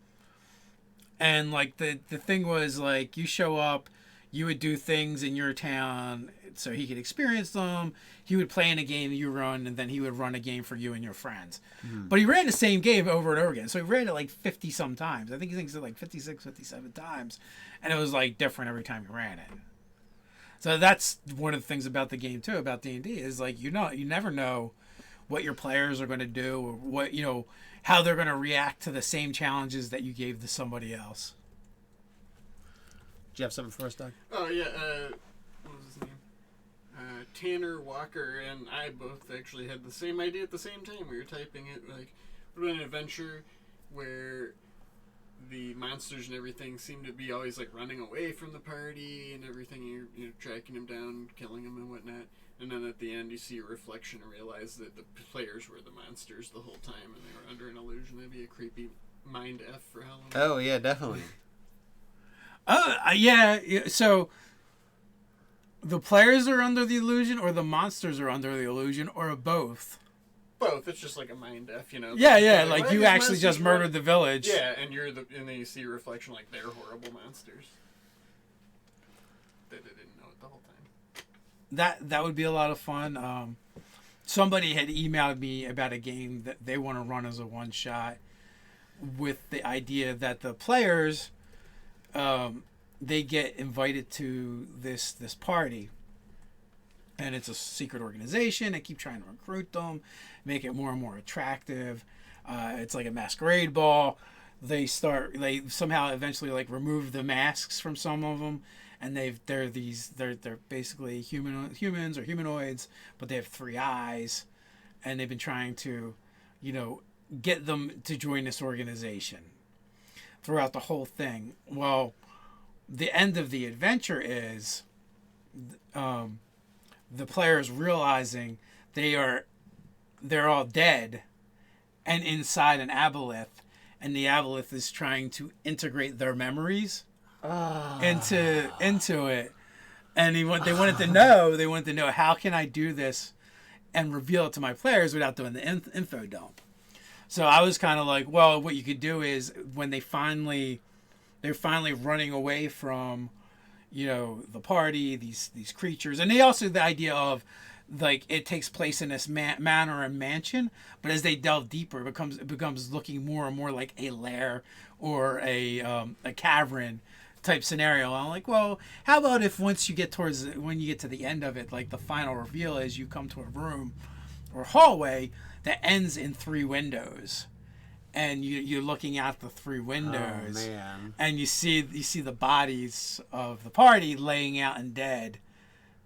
And like the thing was, like, you show up, you would do things in your town so he could experience them. He would play in a game you run, and then he would run a game for you and your friends. Mm-hmm. But he ran the same game over and over again. So he ran it like 50 some times. I think he thinks it like 56, 57 times. And it was like different every time he ran it. So that's one of the things about the game too, about D&D, is like, you never know what your players are going to do, or what, how they're going to react to the same challenges that you gave to somebody else. Do you have something for us, Doug? Oh yeah, what was his name? Tanner Walker and I both actually had the same idea at the same time. We were typing it like, what an adventure where the monsters and everything seem to be always like running away from the party and everything. You're tracking them down, killing them and whatnot. And then at the end, you see a reflection and realize that the players were the monsters the whole time, and they were under an illusion. That'd be a creepy mind F for Halloween. Oh yeah, definitely. Yeah. So the players are under the illusion, or the monsters are under the illusion, or both. Both. It's just like a mind F, you know. Yeah. Like, Like you actually just murdered the village. Yeah, and and then you see a reflection like they're horrible monsters. They didn't know it the whole time. That would be a lot of fun. Somebody had emailed me about a game that they want to run as a one shot, with the idea that the players, they get invited to this party, and it's a secret organization. They keep trying to recruit them, make it more and more attractive. It's like a masquerade ball. They somehow eventually like remove the masks from some of them, and they're basically humans or humanoids, but they have 3 eyes, and they've been trying to, get them to join this organization throughout the whole thing. Well, the end of the adventure is the players realizing they're all dead and inside an aboleth, and the aboleth is trying to integrate their memories into it. And they wanted to know, how can I do this and reveal it to my players without doing the info dump? So I was kind of like, well, what you could do is when they're finally running away from, the party, these creatures, and they also the idea of like it takes place in this manor and mansion, but as they delve deeper, it becomes looking more and more like a lair or a cavern type scenario. I'm like, well, how about if when you get to the end of it, like the final reveal is you come to a room or hallway that ends in 3 windows, and you're looking out the 3 windows, oh, man. and you see the bodies of the party laying out and dead,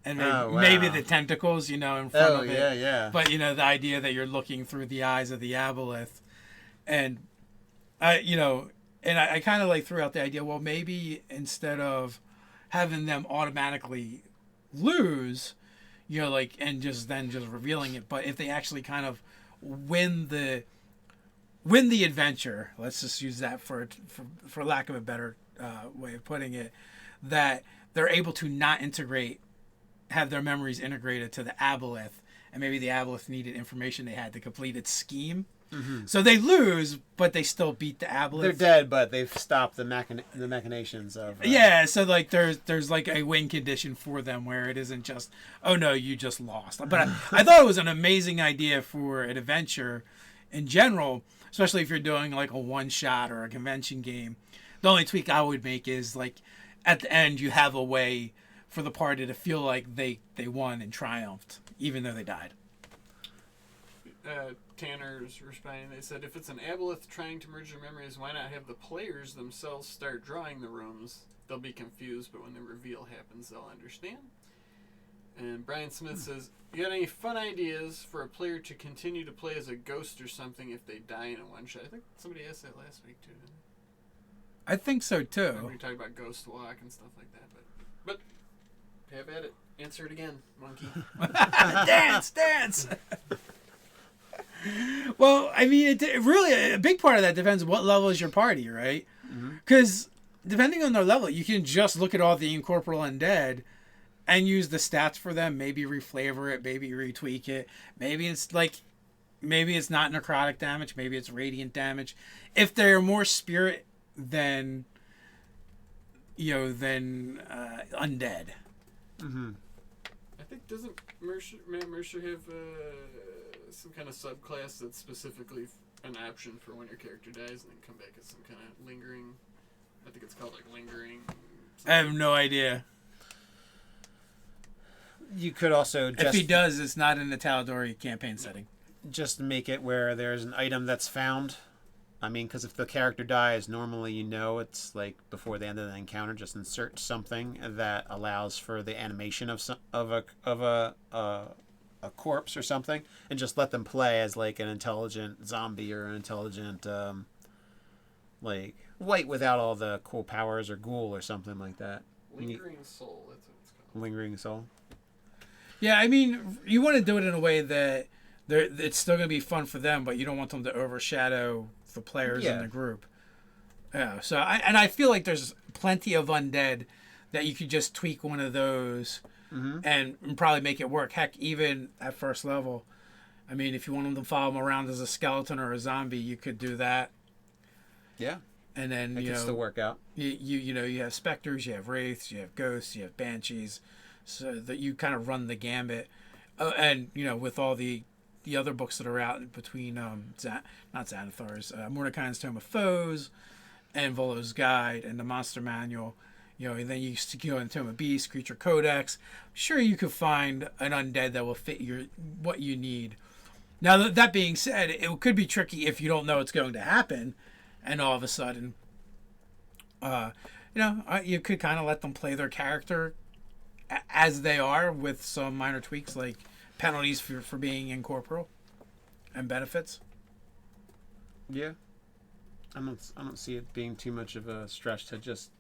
and maybe the tentacles, in front of it. Yeah. But the idea that you're looking through the eyes of the aboleth, and I kind of like threw out the idea, well, maybe instead of having them automatically lose, and just revealing it, but if they actually kind of win the adventure, let's just use that for lack of a better way of putting it, that they're able to not have their memories integrated to the aboleth, and maybe the aboleth needed information they had to complete its scheme. Mm-hmm. So they lose, but they still beat the aboleth. They're dead, but they've stopped the machinations of... Yeah, so like there's like a win condition for them where it isn't just, oh no, you just lost. But I thought it was an amazing idea for an adventure in general, especially if you're doing like a one-shot or a convention game. The only tweak I would make is like at the end you have a way for the party to feel like they won and triumphed, even though they died. Tanner's responding. They said, if it's an aboleth trying to merge their memories, why not have the players themselves start drawing the rooms? They'll be confused, but when the reveal happens, they'll understand. And Brian Smith says, you got any fun ideas for a player to continue to play as a ghost or something if they die in a one-shot? I think somebody asked that last week, too, didn't they? I think so, too. Remember we talked about Ghost Walk and stuff like that, but have at it. Answer it again, monkey. Dance! Well, I mean, really, a big part of that depends on what level is your party, right? Because depending on their level, you can just look at all the incorporeal undead and use the stats for them, maybe reflavor it, maybe retweak it. Maybe it's not necrotic damage, maybe it's radiant damage. If they're more spirit than undead. Mm-hmm. I think doesn't Matt Mercer have some kind of subclass that's specifically an option for when your character dies and then come back as some kind of lingering? I think it's called like lingering. I have no idea. You could also just... If he does, it's not in the Taladori campaign setting. Just make it where there's an item that's found I mean, because if the character dies, normally it's like before the end of the encounter, just insert something that allows for the animation of a corpse or something, and just let them play as like an intelligent zombie or an intelligent like white without all the cool powers or ghoul or something like that. Lingering Soul, that's what it's called. Lingering Soul. Yeah, I mean, you want to do it in a way that it's still going to be fun for them, but you don't want them to overshadow the players in the group. Yeah, so I feel like there's plenty of undead that you could just tweak one of those and probably make it work. Heck, even at first level, I mean, if you want them to follow them around as a skeleton or a zombie, you could do that. Yeah. And then it can still work out. You have specters, you have wraiths, you have ghosts, you have banshees, so that you kind of run the gambit. And with all the other books that are out between not Xanathar's, Mordecai's Tome of Foes, and Volo's Guide, and the Monster Manual. And then you go into Tome of Beasts, Creature Codex. Sure, you could find an undead that will fit what you need. Now that being said, it could be tricky if you don't know what's going to happen. And all of a sudden, you could kind of let them play their character as they are with some minor tweaks like penalties for being incorporeal and benefits. Yeah. I don't see it being too much of a stretch to just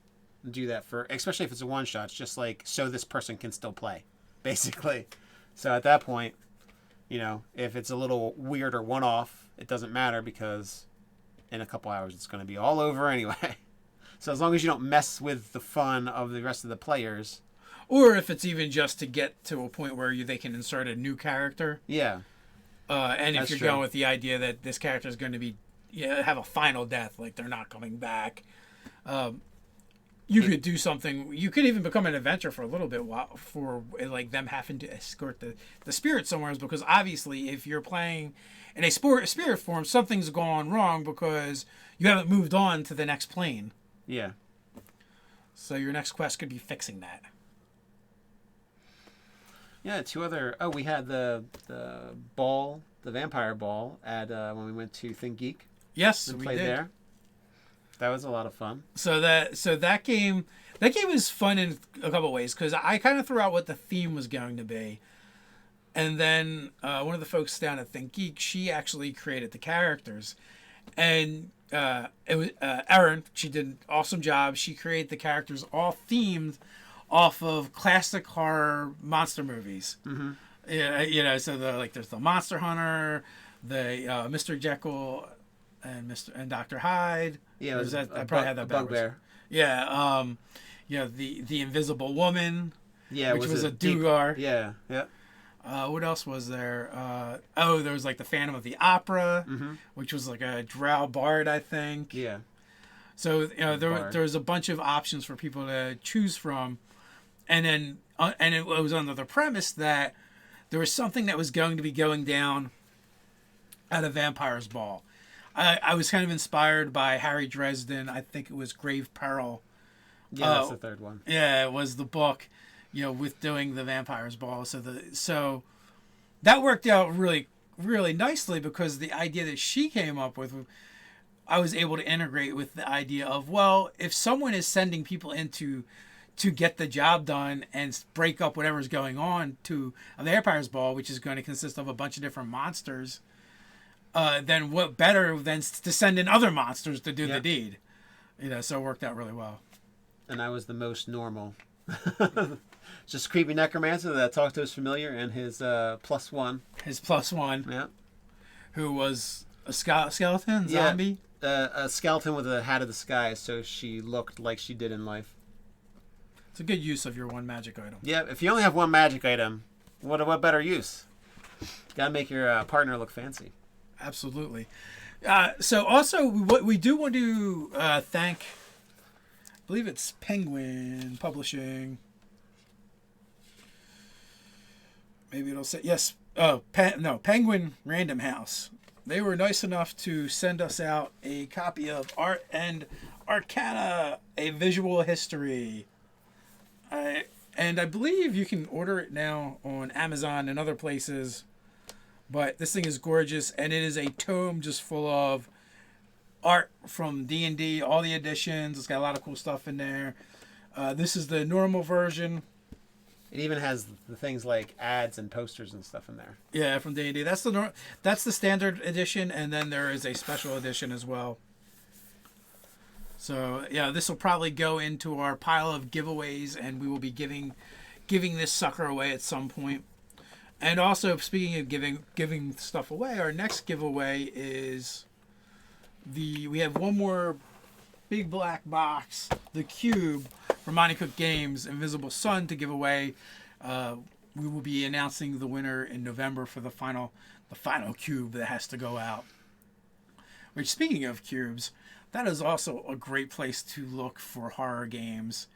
do that especially if it's a one-shot. It's just like so this person can still play, basically. So at that point, if it's a little weird or one-off, it doesn't matter because in a couple hours it's going to be all over anyway. So as long as you don't mess with the fun of the rest of the players, or if it's even just to get to a point where they can insert a new character, and if you're going with the idea that this character is going to be have a final death, like they're not coming back, you could do something. You could even become an adventurer for a little bit for like them having to escort the spirit somewhere, because obviously if you're playing in a spirit form, something's gone wrong because you haven't moved on to the next plane. Yeah. So your next quest could be fixing that. Yeah, we had the ball, the vampire ball at when we went to Think Geek. Yes, we played there. That was a lot of fun. So that game was fun in a couple of ways because I kind of threw out what the theme was going to be. And then one of the folks down at Think Geek, she actually created the characters. And it was Erin. She did an awesome job. She created the characters all themed off of classic horror monster movies. Mm-hmm. Yeah, so there's the Monster Hunter, the Mr. Jekyll, and Dr. Hyde. Yeah, I probably had that bugbear. Yeah, the Invisible Woman. Yeah, which was a Dugar. Yeah. What else was there? There was like the Phantom of the Opera, which was like a drow bard, I think. Yeah. So there was a bunch of options for people to choose from, and then it was under the premise that there was something that was going to be going down at a vampire's ball. I was kind of inspired by Harry Dresden. I think it was Grave Peril. Yeah, that's the third one. Yeah, it was the book. With doing the vampire's ball. So that worked out really, really nicely because the idea that she came up with, I was able to integrate with the idea of, well, if someone is sending people in to get the job done and break up whatever's going on to a vampire's ball, which is going to consist of a bunch of different monsters, then what better than to send in other monsters to do the deed? So it worked out really well. And I was the most normal. Just creepy necromancer that talked to his familiar and his +1. His +1. Yeah. Who was a skeleton? Zombie? Yeah, a skeleton with a hat of the sky, so she looked like she did in life. It's a good use of your one magic item. Yeah, if you only have one magic item, what better use? Gotta make your partner look fancy. Absolutely. So also, we do want to thank, I believe it's Penguin Publishing. Maybe it'll say, yes. Penguin Random House. They were nice enough to send us out a copy of Art and Arcana, a visual history. And I believe you can order it now on Amazon and other places. But this thing is gorgeous, and it is a tome just full of art from D&D, all the editions. It's got a lot of cool stuff in there. This is the normal version. It even has the things like ads and posters and stuff in there. Yeah, from D&D. That's the standard edition, and then there is a special edition as well. So yeah, this will probably go into our pile of giveaways, and we will be giving this sucker away at some point. And also, speaking of giving stuff away, our next giveaway is we have one more big black box, the cube from Monty Cook Games, Invisible Sun, to give away. We will be announcing the winner in November for the final cube that has to go out. Which, speaking of cubes, that is also a great place to look for horror games.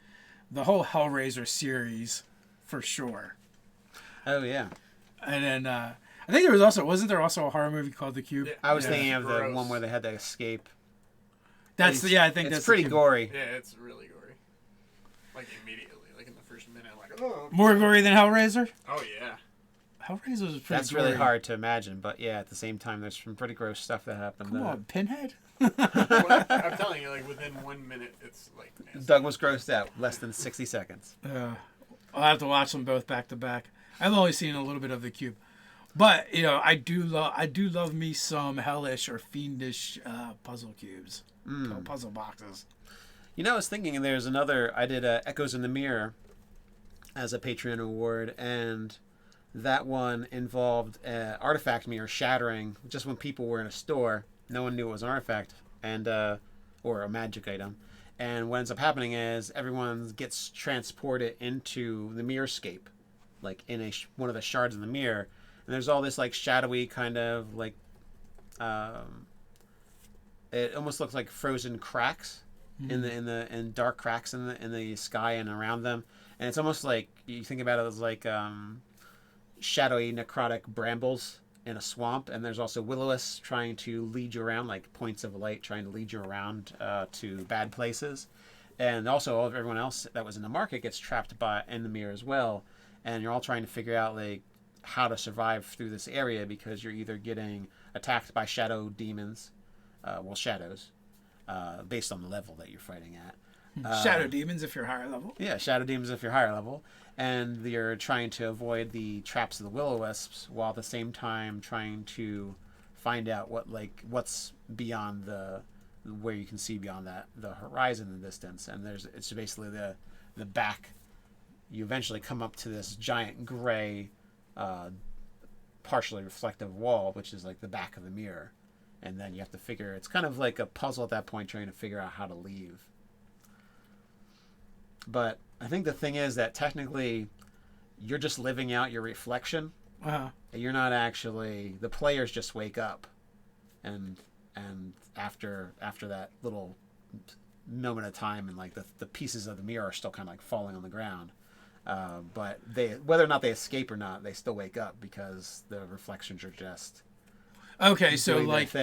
The whole Hellraiser series, for sure. Oh yeah. And then I think wasn't there also a horror movie called The Cube? Yeah. I was thinking of the Gross. one where they had to escape. I think It's that's pretty The Cube. gory. Yeah, it's really gory. Like immediately, like in the first minute, I'm like, oh. More gory than Hellraiser? Oh yeah. Hellraiser was pretty That's gory. really hard to imagine, but yeah, at the same time, there's some pretty gross stuff that happened. Come on, Pinhead? Well, I'm telling you, like within 1 minute, it's like nasty. Doug was grossed out. Less than 60 seconds. I'll have to watch them both back to back. I've only seen a little bit of The Cube. But, I do love me some hellish or fiendish puzzle cubes. Puzzle boxes. I was thinking I did Echoes in the Mirror as a Patreon award, and that one involved artifact mirror shattering just when people were in a store. No one knew it was an artifact and or a magic item. And what ends up happening is everyone gets transported into the mirrorscape, like in one of the shards in the mirror. And there's all this like shadowy kind of like, it almost looks like frozen cracks in dark cracks in the sky and around them. And it's almost like you think about it as like shadowy necrotic brambles in a swamp. And there's also will-o-wisps trying to lead you around, like points of light trying to lead you around to bad places. And also everyone else that was in the market gets trapped in the mirror as well. And you're all trying to figure out like how to survive through this area, because you're either getting attacked by shadow demons, shadows, based on the level that you're fighting at. Shadow demons if you're higher level. Yeah, shadow demons if you're higher level. And you're trying to avoid the traps of the will-o-wisps while at the same time trying to find out what's beyond where you can see beyond the horizon in the distance. And it's basically the back. You eventually come up to this giant gray, partially reflective wall, which is like the back of the mirror. And then you have to figure, it's kind of like a puzzle at that point, trying to figure out how to leave. But I think the thing is that technically you're just living out your reflection. Uh-huh. You're not actually, the players just wake up and after that little moment of time, and like the pieces of the mirror are still kind of like falling on the ground. But whether or not they escape or not, they still wake up because the reflections are just okay. So like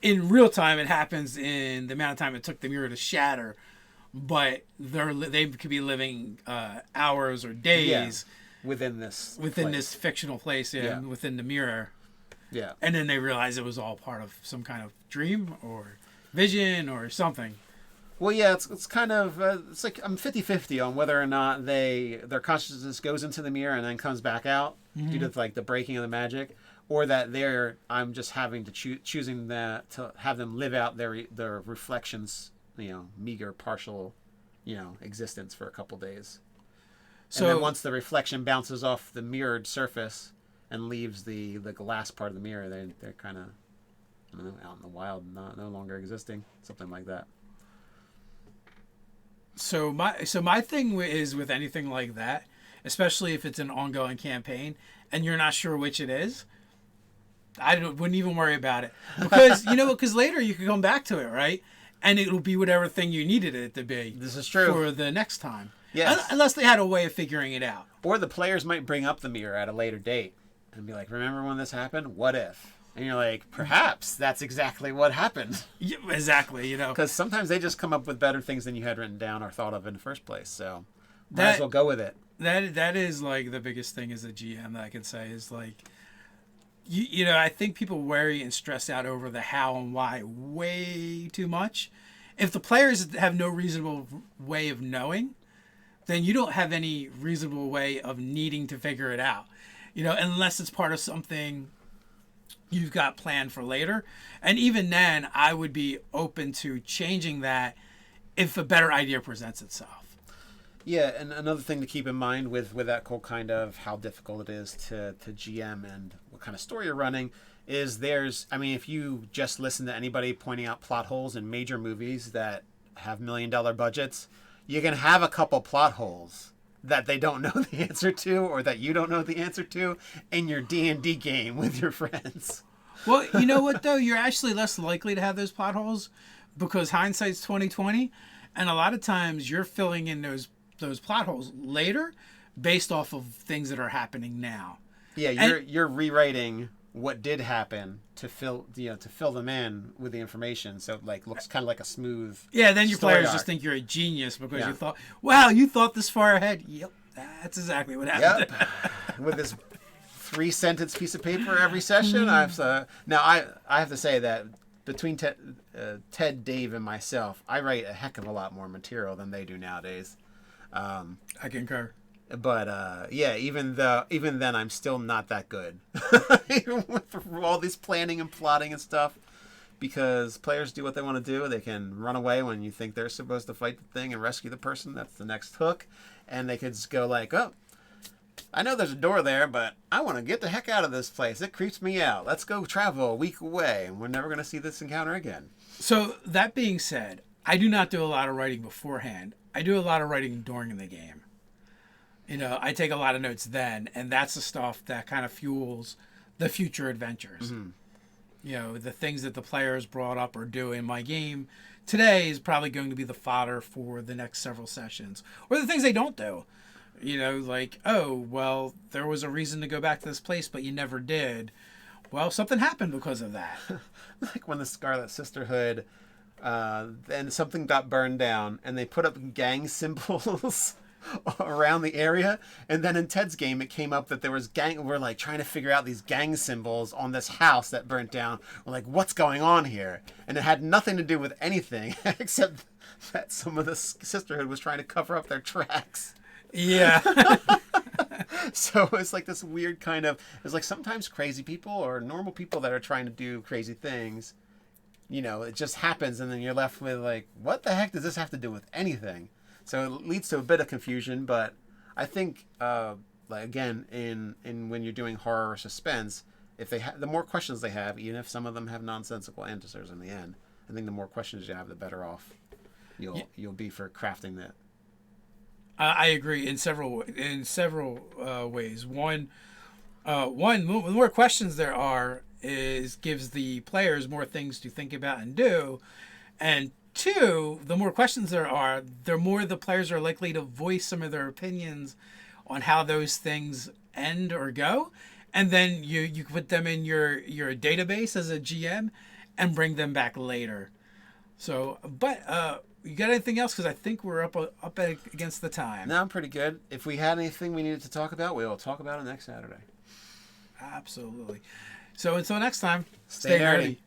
in real time, it happens in the amount of time it took the mirror to shatter, but they could be living hours or days within this fictional place, within the mirror. Yeah, and then they realize it was all part of some kind of dream or vision or something. Well, yeah, it's kind of it's like I'm 50-50 on whether or not their consciousness goes into the mirror and then comes back out due to like the breaking of the magic, or that I'm just having to choosing to have them live out their reflections, meager partial, existence for a couple days. So and then once the reflection bounces off the mirrored surface and leaves the glass part of the mirror, they're kind of, I don't know, out in the wild, no longer existing, something like that. So my thing is with anything like that, especially if it's an ongoing campaign and you're not sure which it is, wouldn't even worry about it, because because later you can come back to it, right? And it'll be whatever thing you needed it to be. This is true for the next time. Yes. Unless they had a way of figuring it out. Or the players might bring up the mirror at a later date and be like, "Remember when this happened? What if?" And you're like, perhaps that's exactly what happened. Yeah, exactly, Because sometimes they just come up with better things than you had written down or thought of in the first place. So might as well go with it. That is like the biggest thing as a GM that I can say is like, I think people worry and stress out over the how and why way too much. If the players have no reasonable way of knowing, then you don't have any reasonable way of needing to figure it out. Unless it's part of something you've got planned for later. And even then, I would be open to changing that if a better idea presents itself. Yeah, and another thing to keep in mind with that whole kind of how difficult it is to GM and what kind of story you're running is if you just listen to anybody pointing out plot holes in major movies that have $1 million budgets, you can have a couple plot holes that they don't know the answer to or that you don't know the answer to in your D&D game with your friends. Well, you know what, though? You're actually less likely to have those plot holes because hindsight's 20/20, and a lot of times you're filling in those plot holes later based off of things that are happening now. Yeah, you're rewriting what did happen to fill them in with the information, so it looks kind of like a smooth. Yeah, then your players arc. Just think you're a genius because you thought, wow, you thought this far ahead. Yep, that's exactly what happened. Yep. With this 3-sentence piece of paper every session, I have to say that between Ted, Dave, and myself, I write a heck of a lot more material than they do nowadays. I concur. But even then, I'm still not that good. Even with all this planning and plotting and stuff, because players do what they want to do. They can run away when you think they're supposed to fight the thing and rescue the person. That's the next hook, and they could just go like, "Oh, I know there's a door there, but I want to get the heck out of this place. It creeps me out. Let's go travel a week away, and we're never going to see this encounter again." So that being said, I do not do a lot of writing beforehand. I do a lot of writing during the game. I take a lot of notes then, and that's the stuff that kind of fuels the future adventures. Mm-hmm. The things that the players brought up or do in my game today is probably going to be the fodder for the next several sessions. Or the things they don't do. Like, oh, well, there was a reason to go back to this place, but you never did. Well, something happened because of that. Like when the Scarlet Sisterhood, then something got burned down, and they put up gang symbols around the area, and then in Ted's game it came up that there was we're trying to figure out these gang symbols on this house that burnt down. We're like, what's going on here? And it had nothing to do with anything except that some of the sisterhood was trying to cover up their tracks. Yeah. So it's like this weird kind of, it's like sometimes crazy people or normal people that are trying to do crazy things, it just happens, and then you're left with like, what the heck does this have to do with anything? So it leads to a bit of confusion, but I think, again, in when you're doing horror or suspense, if the more questions they have, even if some of them have nonsensical answers in the end, I think the more questions you have, the better off you'll be for crafting that. I agree in several ways. One, the more questions there are, gives the players more things to think about and do, and 2, the more questions there are, the more the players are likely to voice some of their opinions on how those things end or go. And then you put them in your database as a GM and bring them back later. So, but you got anything else? Because I think we're up against the time. No, I'm pretty good. If we had anything we needed to talk about, we will talk about it next Saturday. Absolutely. So until next time, stay nerdy.